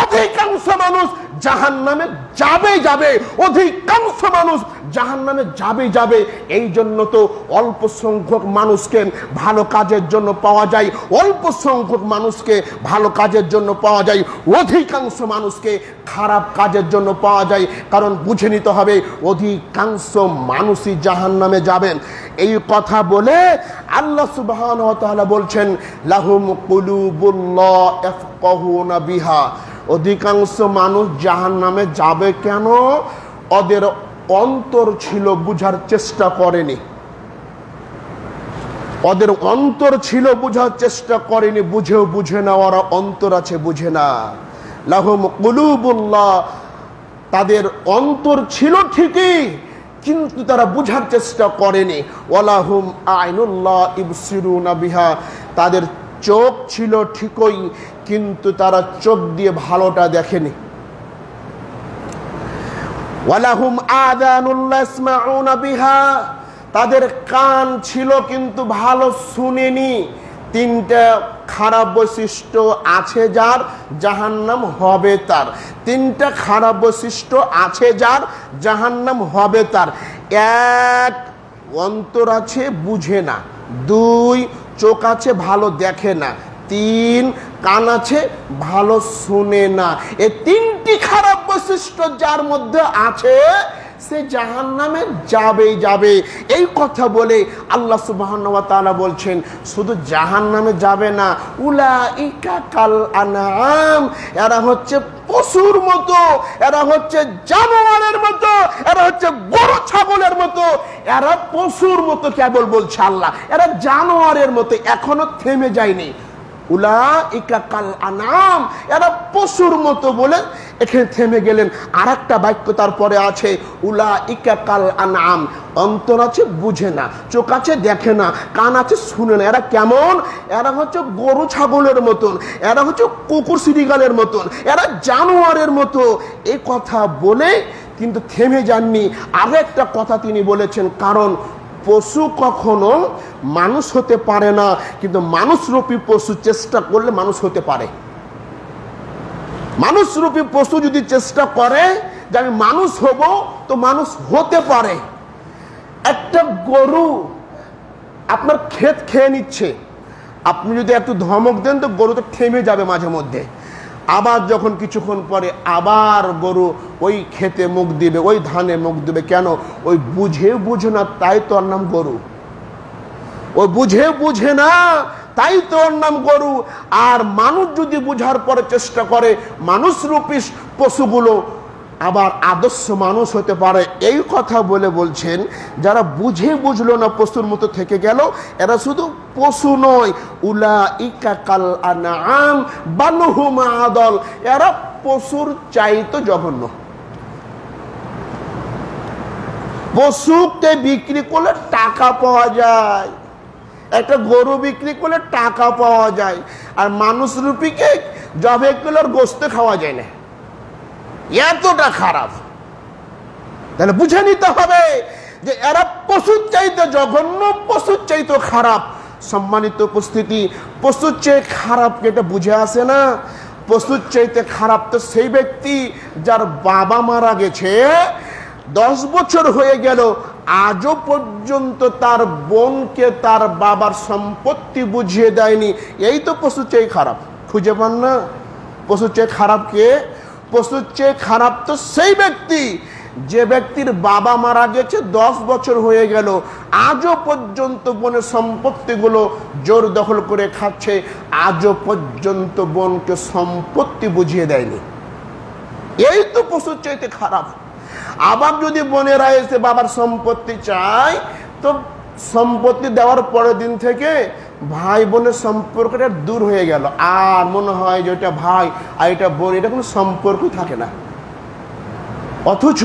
অধিকাংশ মানুষ জাহান্নামে যাবে, অধিকাংশ মানুষ জাহান্নামে যাবে। এই জন্য তো অল্প সংখ্যক মানুষকে ভালো কাজের জন্য পাওয়া যায়, অল্প সংখ্যক মানুষকে ভালো কাজের জন্য পাওয়া যায়, অধিকাংশ মানুষকে খারাপ কাজের জন্য পাওয়া যায়। কারণ বুঝে নিতে হবে অধিকাংশ মানুষই জাহান্নামে যাবেন। এই কথা বলে আল্লাহ সুবহানাহু ওয়া তাআলা বলছেন লাহুম কুলুবুন লা ইয়াফকাহুনা বিহা। অধিকাংশ মানুষ জাহান্নামে যাবে কেন? ওদের অন্তর ছিল, বুঝার চেষ্টা করেনি। ওদের অন্তর ছিল, বুঝার চেষ্টা করেনি, বুঝেও বুঝে না, ওরা অন্তর আছে বুঝে না। লাহুম কুলুবুল্লাহ, তাদের অন্তর ছিল ঠিকই কিন্তু তারা বুঝার চেষ্টা করেনি। ওয়ালাহুম আইনুল্লাহ ইবসিরুনা বিহা, তাদের চোখ ছিল ঠিকই কিন্তু তারা চোখ দিয়ে ভালোটা দেখেনি। ওয়ালাহুম আযানুল্লাহ ইসমাউনা বিহা, তাদের কান ছিল কিন্তু ভালো শুনেনি। তিনটা খারাপ বৈশিষ্ট্য আছে যার, জাহান্নাম হবে তার। তিনটা খারাপ বৈশিষ্ট্য আছে যার, জাহান্নাম হবে তার। এক, অন্তর আছে বুঝে না। দুই, চোখ আছে ভালো দেখে না। তিন, কান আছে ভালো শুনে না। এই তিনটি খারাপ বৈশিষ্ট্য যার মধ্যে আছে সে জাহান্নামে যাবে। এই কথা বলে আল্লাহ সুবহানাহু ওয়া তাআলা বলছেন শুধু জাহান্নামে যাবে না, উলাইকা কাল আনআম, এরা হচ্ছে পশুর মতো, এরা হচ্ছে জানোয়ারের মতো, এরা হচ্ছে গরু ছাগলের মতো, এরা পশুর মতো কেবল বলছে আল্লাহ, এরা জানোয়ারের মতো। এখনো থেমে যায়নি। উলাইকা কাল আনআম, এরা পশুর মতো বলে এখানে থেমে গেলেন। আর একটা বাক্য তারপরে আছে উলাইকা কাল আনআম, অন্তর আছে বুঝে না, চোখ আছে দেখে না, কান আছে শুনে না। এরা কেমন? এরা হচ্ছে গরু ছাগলের মতন, এরা হচ্ছে কুকুর শ্রীগালের মতন, এরা জানোয়ারের মতো। এই কথা বলে কিন্তু থেমে যাননি। আরো একটা কথা তিনি বলেছেন, কারণ পশু কখনো মানুষ হতে পারে না, কিন্তু মানুষরূপী পশু চেষ্টা করলে মানুষ হতে পারে। মানুষরূপী পশু যদি চেষ্টা করে যে আমি মানুষ হব, তো মানুষ হতে পারে। একটা গরু আপনার ক্ষেত খেয়ে নিচ্ছে, আপনি যদি একটু ধমক দেন তো গরু তো থেমে যাবে মাঝে মধ্যে। আবার যখন কিছুক্ষণ পরে আবার গরু ওই খেতে মুখ দিবে, ওই ধানে মুখ দিবে। কেন? ওই বুঝে না, তাই তো ওর নাম গরু। ওই বুঝে না, তাই তো ওর নাম গরু। আর মানুষ যদি বুঝার পরে চেষ্টা করে, মানুষরূপী পশুগুলো আবার আদর্শ মানুষ হতে পারে। এই কথা বলে বলছেন যারা বুঝলো না, পশুর মতো থেকে গেল, এরা শুধু পশু নয়, উলাইকা কাল আনআম বাল হুম আদল, এরা পশুর চাইতো জঘন্য। পশুকে বিক্রি করলে টাকা পাওয়া যায়, একটা গরু বিক্রি করলে টাকা পাওয়া যায়, আর মানুষ রূপীকে জবে কিলোর গোস্ত খাওয়া যায় না। এতটা খারাপ। তাহলে বুঝে নিতে হবে যে এরা পশুর চাইতে জঘন্য, পশুর চাইতে খারাপ। সম্মানিত উপস্থিতি, পশুর চেয়ে খারাপ এটা বুঝে আসে না। পশুর চাইতে খারাপ তো সেই ব্যক্তি যার বাবা মারা গেছে, 10 বছর হয়ে গেল, আজও পর্যন্ত তার বোনকে তার বাবার সম্পত্তি বুঝিয়ে দেয়নি। এই তো পশুর চেয়ে খারাপ। খুঁজে পান না? পশুর চেয়ে খারাপ কে? পশুর চেয়ে খারাপ তো সেই ব্যক্তি যে ব্যক্তির বাবা মারা গেছে, 10 বছর হয়ে গেল, আজও পর্যন্ত বোনের সম্পত্তিগুলো জোর দখল করে খাচ্ছে, আজও পর্যন্ত বোনকে সম্পত্তি বুঝিয়ে দেয়নি। এই তো পশুর চাইতে খারাপ। আবার যদি বোনেরা এসে বাবার সম্পত্তি চায়, তো সম্পত্তি দেওয়ার পরের দিন থেকে ভাই বোনের সম্পর্কটা দূর হয়ে গেল, আর মনে হয় যে এটা ভাই আর এটা বোন, এটা কোনো সম্পর্কই থাকে না। অথচ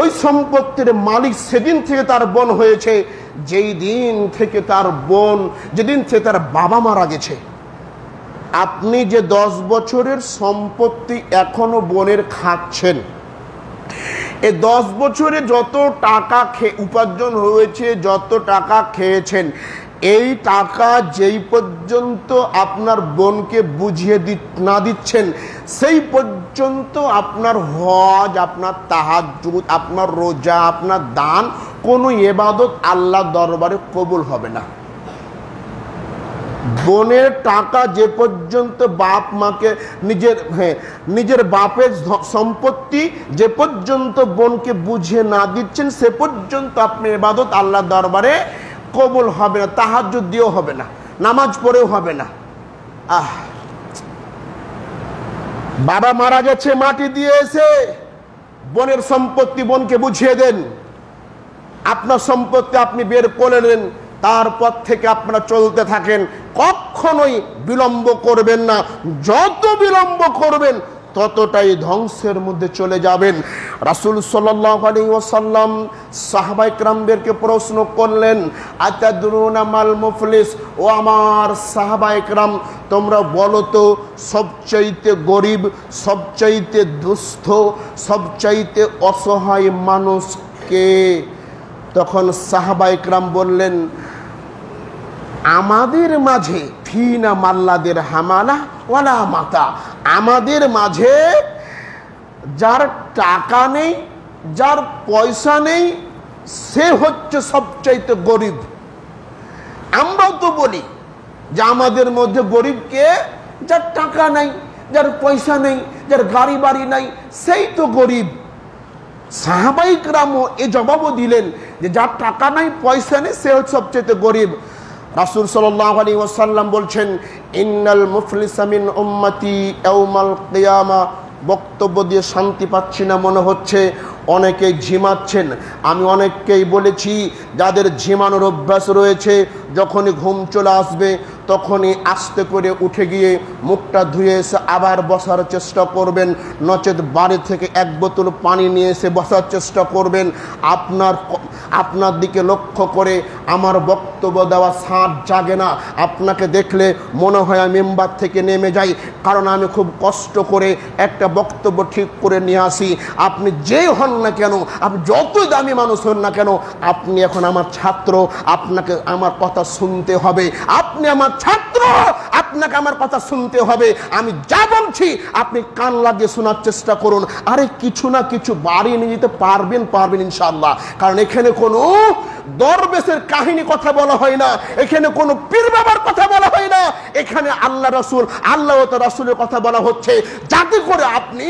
ওই সম্পত্তির মালিক সেদিন থেকে তার বোন হয়েছে যেই দিন থেকে তার বোন, যেদিন থেকে তার বাবা মারা গেছে। আপনি যে 10 বছরের সম্পত্তি এখনো বোনের খাচ্ছেন, এই 10 বছরে যত টাকা উপার্জন হয়েছে, যত টাকা খেয়েছেন, এই টাকা যেই পর্যন্ত আপনার বোনকে বুঝিয়ে না দিচ্ছেন, সেই পর্যন্ত আপনার হজ, আপনার তাহাজ্জুদ, আপনার রোজা, আপনার দান, কোনো ইবাদত আল্লাহ দরবারে কবুল হবে না। বোনের টাকা যে পর্যন্ত বাপ মাকে নিজের বাপের সম্পত্তি যে পর্যন্ত বোনকে বুঝিয়ে না দিচ্ছেন, সে পর্যন্ত আপনি ইবাদত আল্লাহ দরবারে কবুল হবে না, তাহাজ্জুদ দিয়েও হবে না, নামাজ পড়েও হবে না। বাবা মারা গেছে, মাটি দিয়ে এসে বোনের সম্পত্তি বোনকে বুঝিয়ে দেন, আপনার সম্পত্তি আপনি বের করে নেন, তারপর থেকে আপনারা চলতে থাকেন, কখনোই বিলম্ব করবেন না। যত বিলম্ব করবেন ততটাই ধ্বংসের মধ্যে চলে যাবেন। রাসূল সাল্লাল্লাহু আলাইহি ওয়াসাল্লাম সাহাবায়ে কেরামদেরকে প্রশ্ন করলেন, আতাদরুনা মাল মুফলিস, ও আমার সাহাবায়ে কেরাম, তোমরা বলো তো সবচাইতে গরিব, সবচাইতে দুস্থ, সবচাইতে অসহায় মানুষ কে? তখন সাহাবায়ে কেরাম বললেন, আমাদের মাঝে ফিনা মাল্লাদের হামালা ওয়ালা মাতা, আমাদের মাঝে যার টাকা নেই, যার পয়সা নেই, সে হচ্ছে সবচাইতে গরিব। আমরাও তো বলি যে আমাদের মধ্যে গরিব কে? যার টাকা নাই, যার পয়সা নেই, যার গাড়ি বাড়ি নাই, সেই তো গরিব। সাহাবায়ে কেরামও এ জবাবও দিলেন যে যার টাকা নাই, পয়সা নেই, সে হচ্ছে সবচেয়ে গরিব। রাসূল সাল্লাল্লাহু আলাইহি ওয়াসাল্লাম বলছেন, ইন্নাল মুফলিসা মিন উম্মতি ইয়াউমাল কিয়ামা। বক্তব্য দিয়ে শান্তি পাচ্ছি না মনে হচ্ছে, অনেকেই ঝিমাচ্ছেন। আমি অনেককেই বলেছি, যাদের ঝিমানোর অভ্যাস রয়েছে, যখনই ঘুম চলে আসবে তখনই আস্তে করে উঠে গিয়ে মুখটা ধুয়ে এসে আবার বসার চেষ্টা করবেন, নচেত বাড়ি থেকে 1 বোতল পানি নিয়ে এসে বসার চেষ্টা করবেন। আপনার দিকে লক্ষ্য করে আমার বক্তব্য দেওয়া সাঁত জাগে না। আপনাকে দেখলে মনে হয় আমি মেম্বার থেকে নেমে যাই, কারণ আমি খুব কষ্ট করে একটা বক্তব্য ঠিক করে নিয়ে আসি। আপনি যেই হন না কেন, আপনি যতই দামি মানুষ হন না কেন, আপনি এখন আমার ছাত্র, আপনাকে আমার কথা শুনতে হবে। আপনি আমার ছাত্র, আপনাকে আমার কথা শুনতে হবে। আমি যা বলছি আপনি কান লাগিয়ে শোনার চেষ্টা করুন। আরে কিছু না কিছু বাড়িয়ে নিয়ে যেতে পারবেন ইনশাআল্লাহ। কারণ এখানে কোনো দরবেশের কাহিনী কথা বলা হয় না, এখানে কোনো পীর বাবার কথা বলা হয় না, এখানে আল্লাহ রাসূল, আল্লাহ ও তার রাসূলের কথা বলা হচ্ছে, যাতে করে আপনি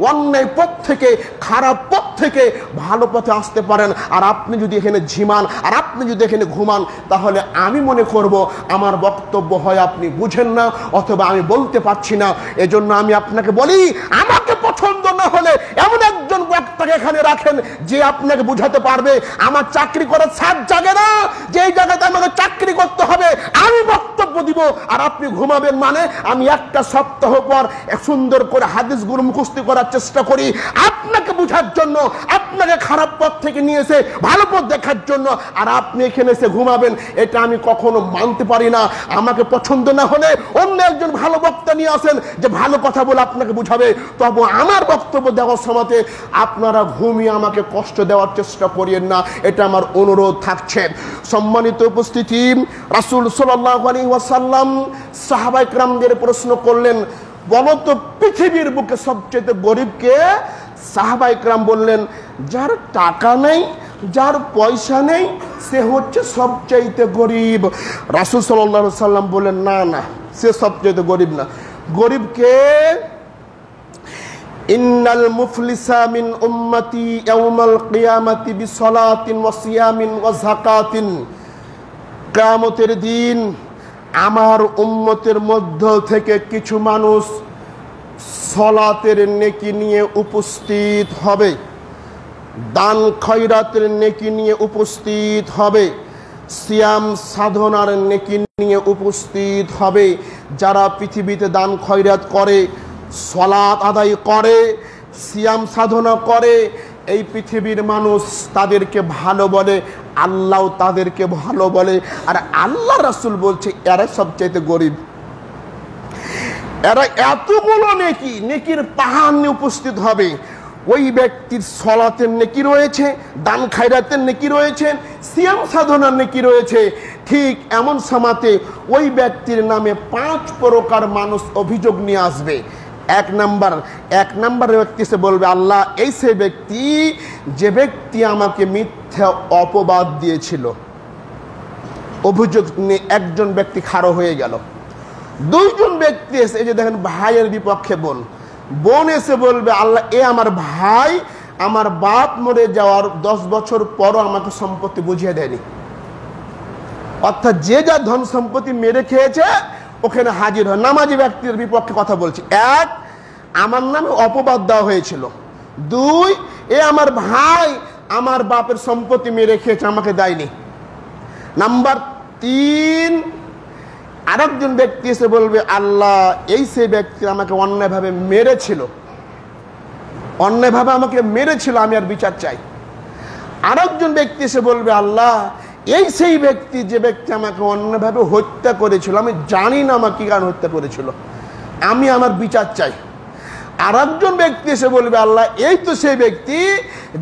অন্যায় পথ থেকে, খারাপ পথ থেকে ভালো পথে আসতে পারেন। আর আপনি যদি এখানে ঝিমান, আর আপনি যদি এখানে ঘুমান, তাহলে আমি মনে করব আমার বক্তব্য হয় আপনি বুঝেন না, অথবা আমি বলতে পারছি না। এজন্য আমি আপনাকে বলি, আমাকে পছন্দ না হলে এমন একজন বক্তাকে এখানে রাখেন যে আপনাকে বুঝাতে পারবে। আমার চাকরি করার সাথ জাগে না, যে জায়গাতে আমাকে চাকরি করতে হবে আমি বক্তব্য দিব, আর আপনি ঘুমাবেন। মানে আমি একটা সপ্তাহ পর সুন্দর করে হাদিসগুলো মুখস্থ করার চেষ্টা করি আপনাকে বুঝার জন্য, আপনাকে খারাপ পথ থেকে নিয়ে এসে ভালো পথ দেখার জন্য, আর আপনি এখানে এসে ঘুমাবেন। এটা আমি কখনো মানতে পারি না। আমাকে পছন্দ না হলে অন্য একজন ভালো বক্তা নিয়ে আসেন যে ভালো কথা বলে আপনাকে বুঝাবে। তবে আমার বক্তব্য দেওয়ার সময়তে আপনারা ঘুমিয়ে আমাকে কষ্ট দেওয়ার চেষ্টা করিয়েন না, এটা আমার অনুরোধ থাকছে। সম্মানিত উপস্থিতি, রাসূল সাল্লাল্লাহু আলাইহি ওয়াসাল্লাম সাহাবায়ে কেরামদের প্রশ্ন করলেন, বলো তো পৃথিবীর বুকে সবচেয়ে গরিব কে? সাহাবায়ে কেরাম বললেন, যার টাকা নেই, যার পয়সা নেই, সে হচ্ছে সবচাইতে গরিব। রাসূল সাল্লাল্লাহু আলাইহি সাল্লাম বললেন, না না, সে সবচাইতে গরিব না। গরিব কে? ইন্নাল মুফলিসা মিন উম্মতি ইয়াউমাল কিয়ামাতি বিসসালাতিন ওয়া সিয়ামিন ওয়া যাকাতিন। কিয়ামতের দিন আমার উম্মতের মধ্য থেকে কিছু মানুষ সালাতের নেকি নিয়ে উপস্থিত হবে, দান খয়রাতের নেকি নিয়ে উপস্থিত হবে, সিয়াম সাধনার নেকি নিয়ে উপস্থিত হবে। যারা পৃথিবীতে দান খয়রাত করে, সালাত আদায় করে, সিয়াম সাধনা করে, এই পৃথিবীর মানুষ তাদেরকে ভালো বলে, আল্লাহ তাদেরকে ভালো বলে। আর আল্লাহ রাসূল বলছে এরা সবচেয়ে গরিব। এরা এতগুলো নেকির পাহাড় নিয়ে উপস্থিত হবে। ওই ব্যক্তির সালাতের নেকি রয়েছে, দান খায়রাতের নেকি রয়েছে, সিয়াম সাধনার নেকি রয়েছে। ঠিক এমন সময়তে ওই ব্যক্তির নামে 5 প্রকার মানুষ অভিযোগ নিয়ে আসবে। এক নাম্বার ব্যক্তি সে বলবে, আল্লাহ এই সে ব্যক্তি যে ব্যক্তি আমাকে মিথ্যা অপবাদ দিয়েছিল। অভিযোগ নিয়ে একজন ব্যক্তি খাড়া হয়ে গেল। 2 জন ব্যক্তি এসে, এই যে দেখেন ভাইয়ের বিপক্ষে বোন এসে বলবে, আল্লাহ এ আমার ভাই, আমার বাপ মরে যাওয়ার 10 বছর পরও আমাকে সম্পত্তি বুঝিয়ে দেয়নি। অর্থাৎ যে যা ধন সম্পত্তি মেরে খেয়েছে ওখানে হাজির হয়। নামাজি ব্যক্তির বিপক্ষে কথা বলছি। 1, আমার নামে অপবাদ দেওয়া হয়েছিল। 2, এ আমার ভাই, আমার বাপের সম্পত্তি মেরে খেয়েছে, আমাকে দেয়নি। নাম্বার 3, আরেকজন ব্যক্তি এসে বলবে, আল্লাহ এই সেই ব্যক্তি আমাকে অন্যায়ভাবে মেরেছিল, আমি আর বিচার চাই। আরেকজন ব্যক্তি এসে বলবে, আল্লাহ এই সেই ব্যক্তি যে ব্যক্তি আমাকে অন্যায়ভাবে হত্যা করেছিল, আমি জানি না আমাকে কি কারণে হত্যা করেছিল, আমি আমার বিচার চাই। আরেকজন ব্যক্তি এসে বলবে, আল্লাহ এই তো সেই ব্যক্তি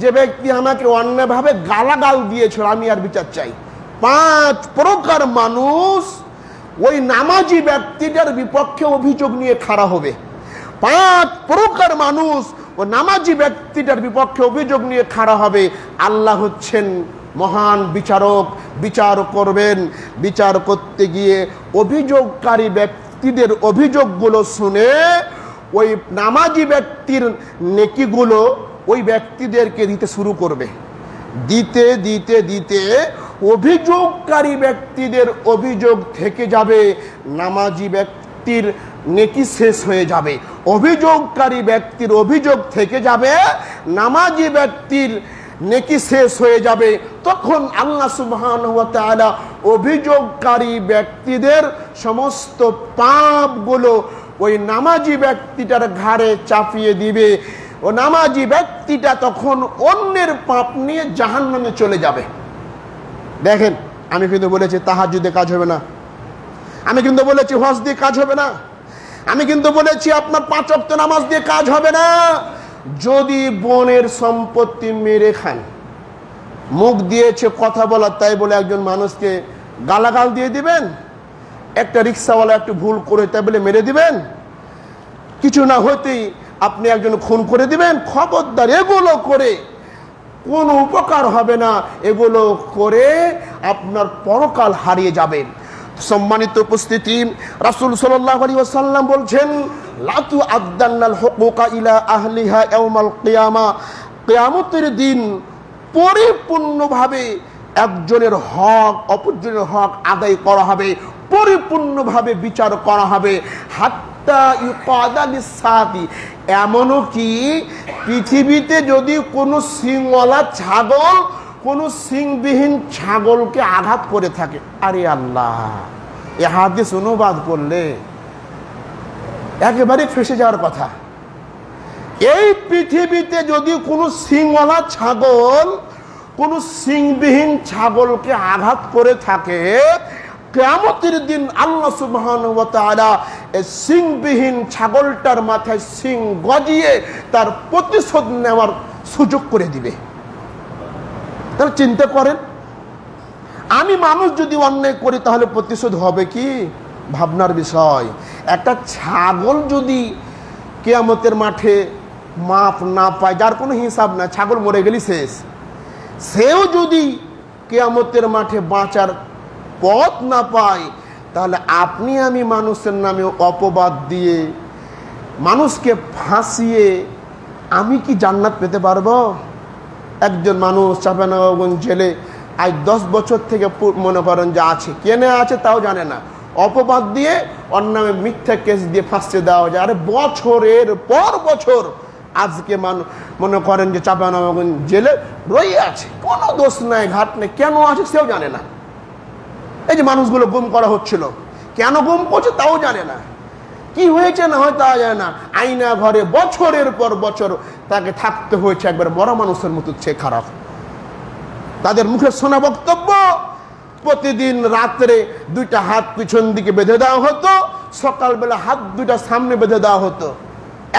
যে ব্যক্তি আমাকে অন্যায়ভাবে গালাগাল দিয়েছিল, আমি আর বিচার চাই। 5 প্রকার মানুষ ওই নামাজি ব্যক্তিটার বিপক্ষে অভিযোগ নিয়ে খাড়া হবে। 5 প্রকার মানুষ ও নামাজি ব্যক্তিটার বিপক্ষে অভিযোগ নিয়ে খাড়া হবে। আল্লাহ হচ্ছেন মহান বিচারক, বিচার করবেন। বিচার করতে গিয়ে অভিযোগকারী ব্যক্তিদের অভিযোগগুলো শুনে ওই নামাজি ব্যক্তির নেকিগুলো ওই ব্যক্তিদেরকে দিতে শুরু করবে। দিতে দিতে দিতে অভিযোগকারী ব্যক্তিদের অভিযোগ থেকে যাবে, নামাজি ব্যক্তির নেকি শেষ হয়ে যাবে। অভিযোগকারী ব্যক্তির অভিযোগ থেকে যাবে, নামাজি ব্যক্তির নেকি শেষ হয়ে যাবে। তখন আল্লাহ সুবহানাহু ওয়া তাআলা অভিযোগকারী ব্যক্তিদের সমস্ত পাপগুলো ওই নামাজি ব্যক্তিটার ঘাড়ে চাপিয়ে দিবে। ও নামাজি ব্যক্তিটা তখন অন্যের পাপ নিয়ে জাহান্নামে চলে যাবে। দেখেন, আমি কিন্তু বলেছি তাহাজ্জুদে কাজ হবে না, আমি কিন্তু বলেছি হজ দিয়ে কাজ হবে না, আমি কিন্তু বলেছি আপনার 5 ওয়াক্ত নামাজ দিয়ে কাজ হবে না। যদি বোনের সম্পত্তি মেরে খান, মুখ দিয়েছে কথা বলার, তাই বলে একজন মানুষকে গালাগাল দিয়ে দিবেন? একটা রিক্সাওয়ালা একটু ভুল করে তাই বলে মেরে দিবেন? কিছু না হতেই আপনি একজন খুন করে দিবেন? খবরদার, এগুলো করে কোনো উপকার হবে না, এগুলো করে আপনার পরকাল হারিয়ে যাবেন। সম্মানিত উপস্থিতি, রাসূল সাল্লাল্লাহু আলাইহি ওয়াসাল্লাম বলছেন, লা তুআদ্দান্নাল হুকুকা ইলা আহলিহা ইয়াউমাল কিয়ামা। কিয়ামতের দিন পরিপূর্ণভাবে একজনের হক অপরজনের হক আদায় করা হবে, পরিপূর্ণভাবে বিচার করা হবে। হাত্তা ইউকাদা লিসাদি, এমনও কি পৃথিবীতে যদি কোনো সিংওয়ালা ছাগল কোনো সিংবিহীন ছাগলকে আঘাত করে থাকে, আরে আল্লাহ, এ হাদিস অনুবাদ করলে একেবারে ফেসে যাওয়ার কথা। এই পৃথিবীতে যদি কোনো সিংওয়ালা ছাগল কোনো সিংবিহীন ছাগলকে আঘাত করে থাকে, কিয়ামতের দিন আল্লাহ সুবহানাহু ওয়া তাআলা এই সিংবিহীন ছাগলটার মাথায় সিং গজিয়ে তার প্রতিশোধ নেওয়ার সুযোগ করে দিবে। তাহলে চিন্তা করেন, আমি মানুষ যদি অন্যায় করি তাহলে প্রতিশোধ হবে কি? ভাবনার বিষয়। একটা ছাগল যদি কিয়ামতের মাঠে মাপ না পায়, যার কোনো হিসাব না, ছাগল মরে গেলি শেষ, সেও যদি কিয়ামতের মাঠে বাঁচার পথ না পায়, তাহলে আপনি আমি মানুষের নামে অপবাদ দিয়ে মানুষকে ফাঁসিয়ে আমি কি জান্নাত পেতে পারবো? একজন মানুষ চাঁপাইনবাবগঞ্জ জেলে আজ 10 বছর থেকে মনে করেন যে আছে, কেনে আছে তাও জানে না, অপবাদ দিয়ে ওর নামে মিথ্যা কেস দিয়ে ফাঁসিয়ে দেওয়া যায়। আরে বছরের পর বছর আজকে মনে করেন যে চাঁপাইনবাবগঞ্জ জেলে রয়ে আছে, কোনো দোষ নাই, ঘাট নেই, কেন আছে সেও জানে না। এই যে মানুষগুলো গুম করা হচ্ছিল, কেন গুম করছে তাও জানে না, কি হয়েছে না হয় তা জানে না। আয়না ঘরে বছরের পর বছর তাকে থাকতে হয়েছে একবার মরা মানুষের মতো, সে খারাপ। তাদের মুখে শোনা বক্তব্য, প্রতিদিন রাত্রে 2টা হাত পিছন দিকে বেঁধে দেওয়া হতো, সকালবেলা হাত 2টা সামনে বেঁধে দেওয়া হতো।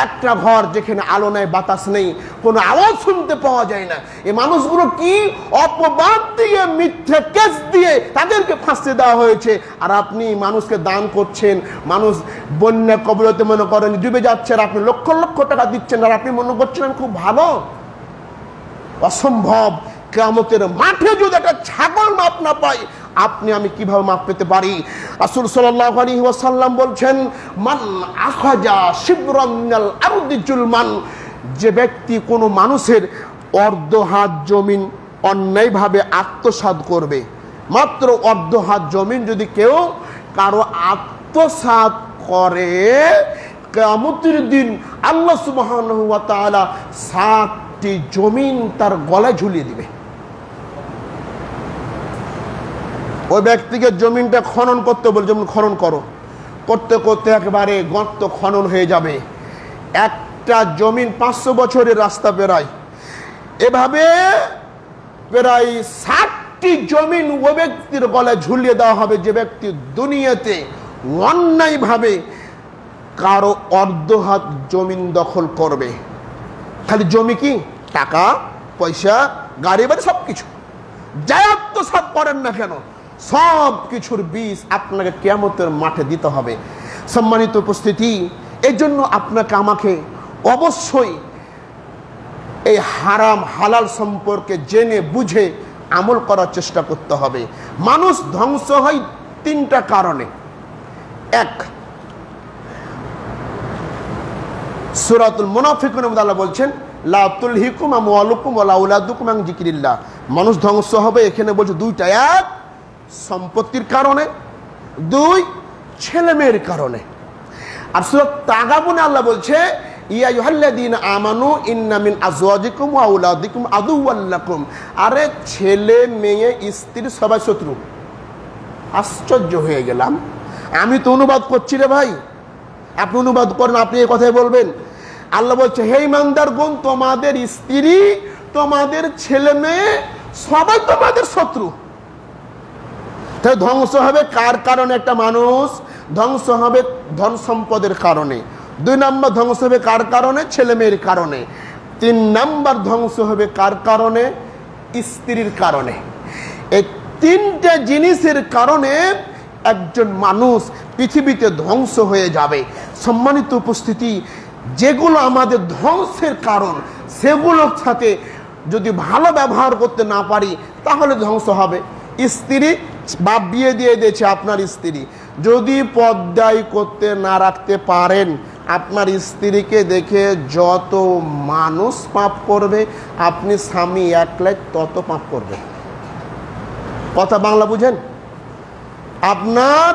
একটা ঘর যেখানে আলো নেই, বাতাস নেই, কোনো আওয়াজ শুনতে পাওয়া যায় না। এই মানুষগুলো কি অপবাদ দিয়ে মিথ্যা কেস দিয়ে তাদেরকে ফাঁসিয়ে দেওয়া হয়েছে। আর আপনি মানুষকে দান করছেন, মানুষ বন্যা কবলতে মনে করেন ডুবে যাচ্ছে, আর আপনি লক্ষ লক্ষ টাকা দিচ্ছেন, আর আপনি মনে করছেন খুব ভালো। অসম্ভব। কিয়ামতের মাঠে যদি একটা ছাগল মাপ না পাই, আপনি আমি কিভাবে মাপ পেতে পারি? রাসূল সাল্লাল্লাহু আলাইহি ওয়াসাল্লাম বলছেন, মান আখাজা শিবরাম মিনাল আরদি জুলমান, যে ব্যক্তি কোনো মানুষের অর্ধ হাত জমিন অন্যায়ভাবে আত্মসাৎ করবে, মাত্র অর্ধ হাত জমিন যদি কেউ কারো আত্মসাৎ করে, কিয়ামতের দিন আল্লাহ সুবহানাহু ওয়া তাআলা 7টি জমিন তার গলায় ঝুলিয়ে দিবে। ওই ব্যক্তিকে জমিনটা খনন করতে বলে, যেমন খনন করো, করতে করতে একেবারে গর্ত খনন হয়ে যাবে। একটা জমিন 500 বছরের রাস্তা পেরায়, এভাবে প্রায় 60টি জমিন ওই ব্যক্তির গলায় ঝুলিয়ে দেওয়া হবে, যে ব্যক্তি দুনিয়াতে অন্যায়ভাবে কারো অর্ধ হাত জমিন দখল করবে। খালি জমি কি, টাকা পয়সা গাড়ি বাড়ি সব কিছু যাই আত্মসাৎ করেন না কেন, সব কিছুর বীজ আপনাকে কিয়ামতের মাঠে দিতে হবে। সম্মানিত উপস্থিতি, এই জন্য আপনাকে আমাকে অবশ্যই এই হারাম হালাল সম্পর্কে জেনে বুঝে আমল করার চেষ্টা করতে হবে। মানুষ ধ্বংস হয় 3টা কারণে। 1, সূরাতুল মুনাফিকুনের মধ্যে আল্লাহ বলছেন, লা তুলহিকুম আমওয়ালুকুম ওয়ালা আওলাদুকুম আন যিকরিল্লাহ। মানুষ ধ্বংস হবে এখানে বলছে 2টা, 1 সম্পত্তির কারণে, 2 ছেলে মেয়ের কারণে। আর সূরা তাগাবুনে আল্লাহ বলছে, ইয়া আইয়ুহাল্লাযীনা আমানু ইন্না মিন আজওয়াজিকুম ওয়া আওলাদিকুম আদুওয়াল লাকুম। আরে ছেলে মেয়ে স্ত্রী সবাই শত্রু। আশ্চর্য হয়ে গেলাম, আমি তো অনুবাদ করছি রে ভাই, আপনি অনুবাদ করেন, আপনি এই কথাই বলবেন। আল্লাহ বলছে, হে ইমানদারগণ, তোমাদের স্ত্রী তোমাদের ছেলে মেয়ে সবাই তোমাদের শত্রু। তাই ধ্বংস হবে কার কারণে? একটা মানুষ ধ্বংস হবে ধন সম্পদের কারণে। 2 নম্বর ধ্বংস হবে কার কারণে? ছেলে মেয়ের কারণে। 3 নম্বর ধ্বংস হবে কার কারণে? স্ত্রীর কারণে। এই 3টে জিনিসের কারণে একজন মানুষ পৃথিবীতে ধ্বংস হয়ে যাবে। সম্মানিত উপস্থিতি, যেগুলো আমাদের ধ্বংসের কারণ, সেগুলোর সাথে যদি ভালো ব্যবহার করতে না পারি তাহলে ধ্বংস হবে। স্ত্রী, বাপ বিয়ে দিয়ে দিয়েছে, আপনার স্ত্রী যদি পর্দায় করতে না রাখতে পারেন, আপনার স্ত্রীকে দেখে যত মানুষ পাপ করবে, আপনি স্বামী একলাই তত পাপ করবে। কথা বাংলা বুঝেন? আপনার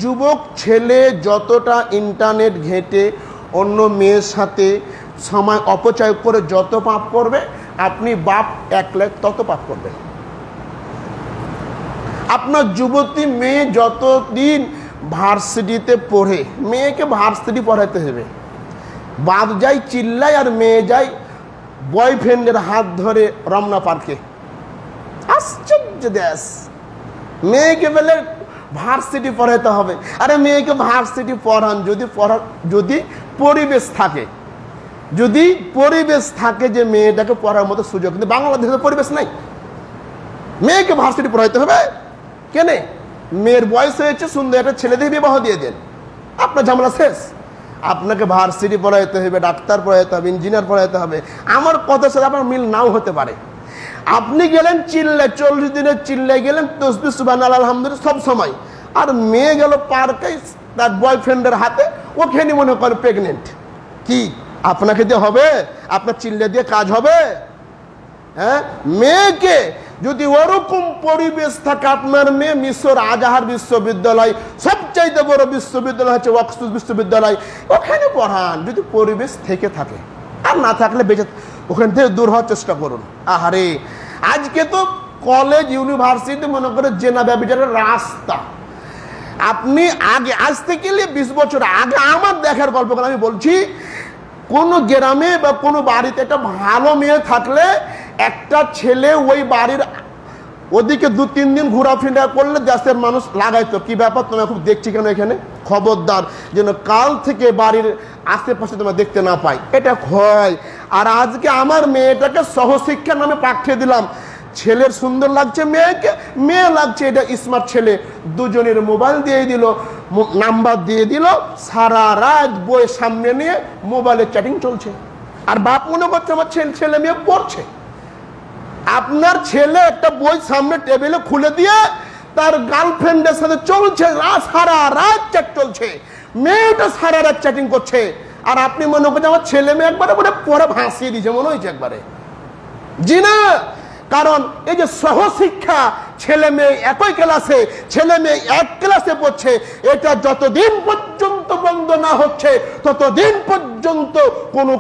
যুবক ছেলে যতটা ইন্টারনেট ঘেঁটে অন্য মেয়ের সাথে সময় অপচয় করে যত পাপ করবে, আপনি বাপ একলাই তত পাপ করবে। আপনার যুবতী মেয়ে যতদিন ভার্সিটিতে পড়ে, মেয়েকে ভার্সিটি পড়াতে হবে, বাপ যাই চিল্লায় আর মেয়ে যাই বয়ফ্রেন্ডের হাত ধরে রমনা পার্কে। আশ্চর্য দেশ। মেয়েকে বলে ভার্সিটি পড়াতে হবে। আরে মেয়েকে ভার্সিটি পড়ান যদি পরিবেশ থাকে, যদি পরিবেশ থাকে যে মেয়েটাকে পড়ার মতো সুযোগ, কিন্তু বাংলাদেশে পরিবেশ নাই। মেয়েকে ভার্সিটি পড়াইতে হবে কেন? মেয়ের বয়স হয়েছে, সুন্দর একটা ছেলে দিয়ে বিবাহ দিয়ে দেন। আপনার ঝামেলা শেষ। আপনাকে ভার্সিটি পড়াইতে হবে, ডাক্তার পড়াইতে হবে, ইঞ্জিনিয়ার পড়াইতে হবে। আমার কথার সাথে আপনার মিল নাও হতে পারে। আপনি গেলেন চিল্লায়, 40 দিনের চিল্লায় গেলেন তসবিহ সুবহানাল্লাহ আলহামদুলিল্লাহ সব সময়, আর মেয়ে গেল পার্কে তার বয়ফ্রেন্ডের হাতে, ওখানে মনে করে প্রেগনেন্ট। কি আপনাকে দিয়ে হবে? আপনার চিল্লা দিয়ে কাজ হবে? হ্যাঁ, মেয়েকে যদি ওরকম পরিবেশ থাকে, আপনার মেয়ে মিশর আজহার বিশ্ববিদ্যালয়, সবচাইতে বড় বিশ্ববিদ্যালয় হচ্ছে অক্সফোর্ড বিশ্ববিদ্যালয়, ওখানে পড়ান যদি পরিবেশ থেকে থাকে। আর না থাকলে বেঁচে ওখান থেকে দূর হওয়ার চেষ্টা করুন। আহারে, আজকে তো কলেজ ইউনিভার্সিটি মনে করে জেনা ব্যভিচারের রাস্তা। আপনি আগে, আজ থেকে 20 বছর আগে আমার দেখার গল্প করে আমি বলছি, কোনো গ্রামে বা কোনো বাড়িতে একটা ভালো মেয়ে থাকলে একটা ছেলে ওই বাড়ির ওদিকে 2-3 দিন ঘোরাফেরা করলে দেশের মানুষ লাগাইতো, কি ব্যাপার তোমায় খুব দেখছি কেন এখানে, খবরদার যেন কাল থেকে বাড়ির আশেপাশে তোমায় দেখতে না পাই, এটা হয়। আর আজকে আমার মেয়েটাকে সহশিক্ষার নামে পাঠিয়ে দিলাম, ছেলের সুন্দর লাগছে মেয়েকে, মেয়ে লাগছে এটা স্মার্ট ছেলে, দুজনের মোবাইল দিয়ে দিল, নাম্বার দিয়ে দিল, সারা রাত বই সামনে নিয়ে মোবাইলে চ্যাটিং চলছে। আর বাপ মনে করছে আমার ছেলে মেয়ে পড়ছে। আপনার ছেলে একটা বই সামনে টেবিলে খুলে দিয়ে তার গার্লফ্রেন্ডের সাথে চলছে, সারা রাত চ্যাট চলছে, মেয়েটা সারা রাত চ্যাটিং করছে, আর আপনি মনে করছেন আমার ছেলে মেয়ে একবারে পরে ভাসিয়ে দিয়েছে মনে হয়েছে একবারে। জি না, কারণ এই যে সহশিক্ষা, ছেলে মেয়ে একই ক্লাসে, ছেলে মেয়ে এক ক্লাসে পড়ছে, এটা যতদিন পর্যন্ত বন্ধ না হচ্ছে ততদিন পর্যন্ত কোনো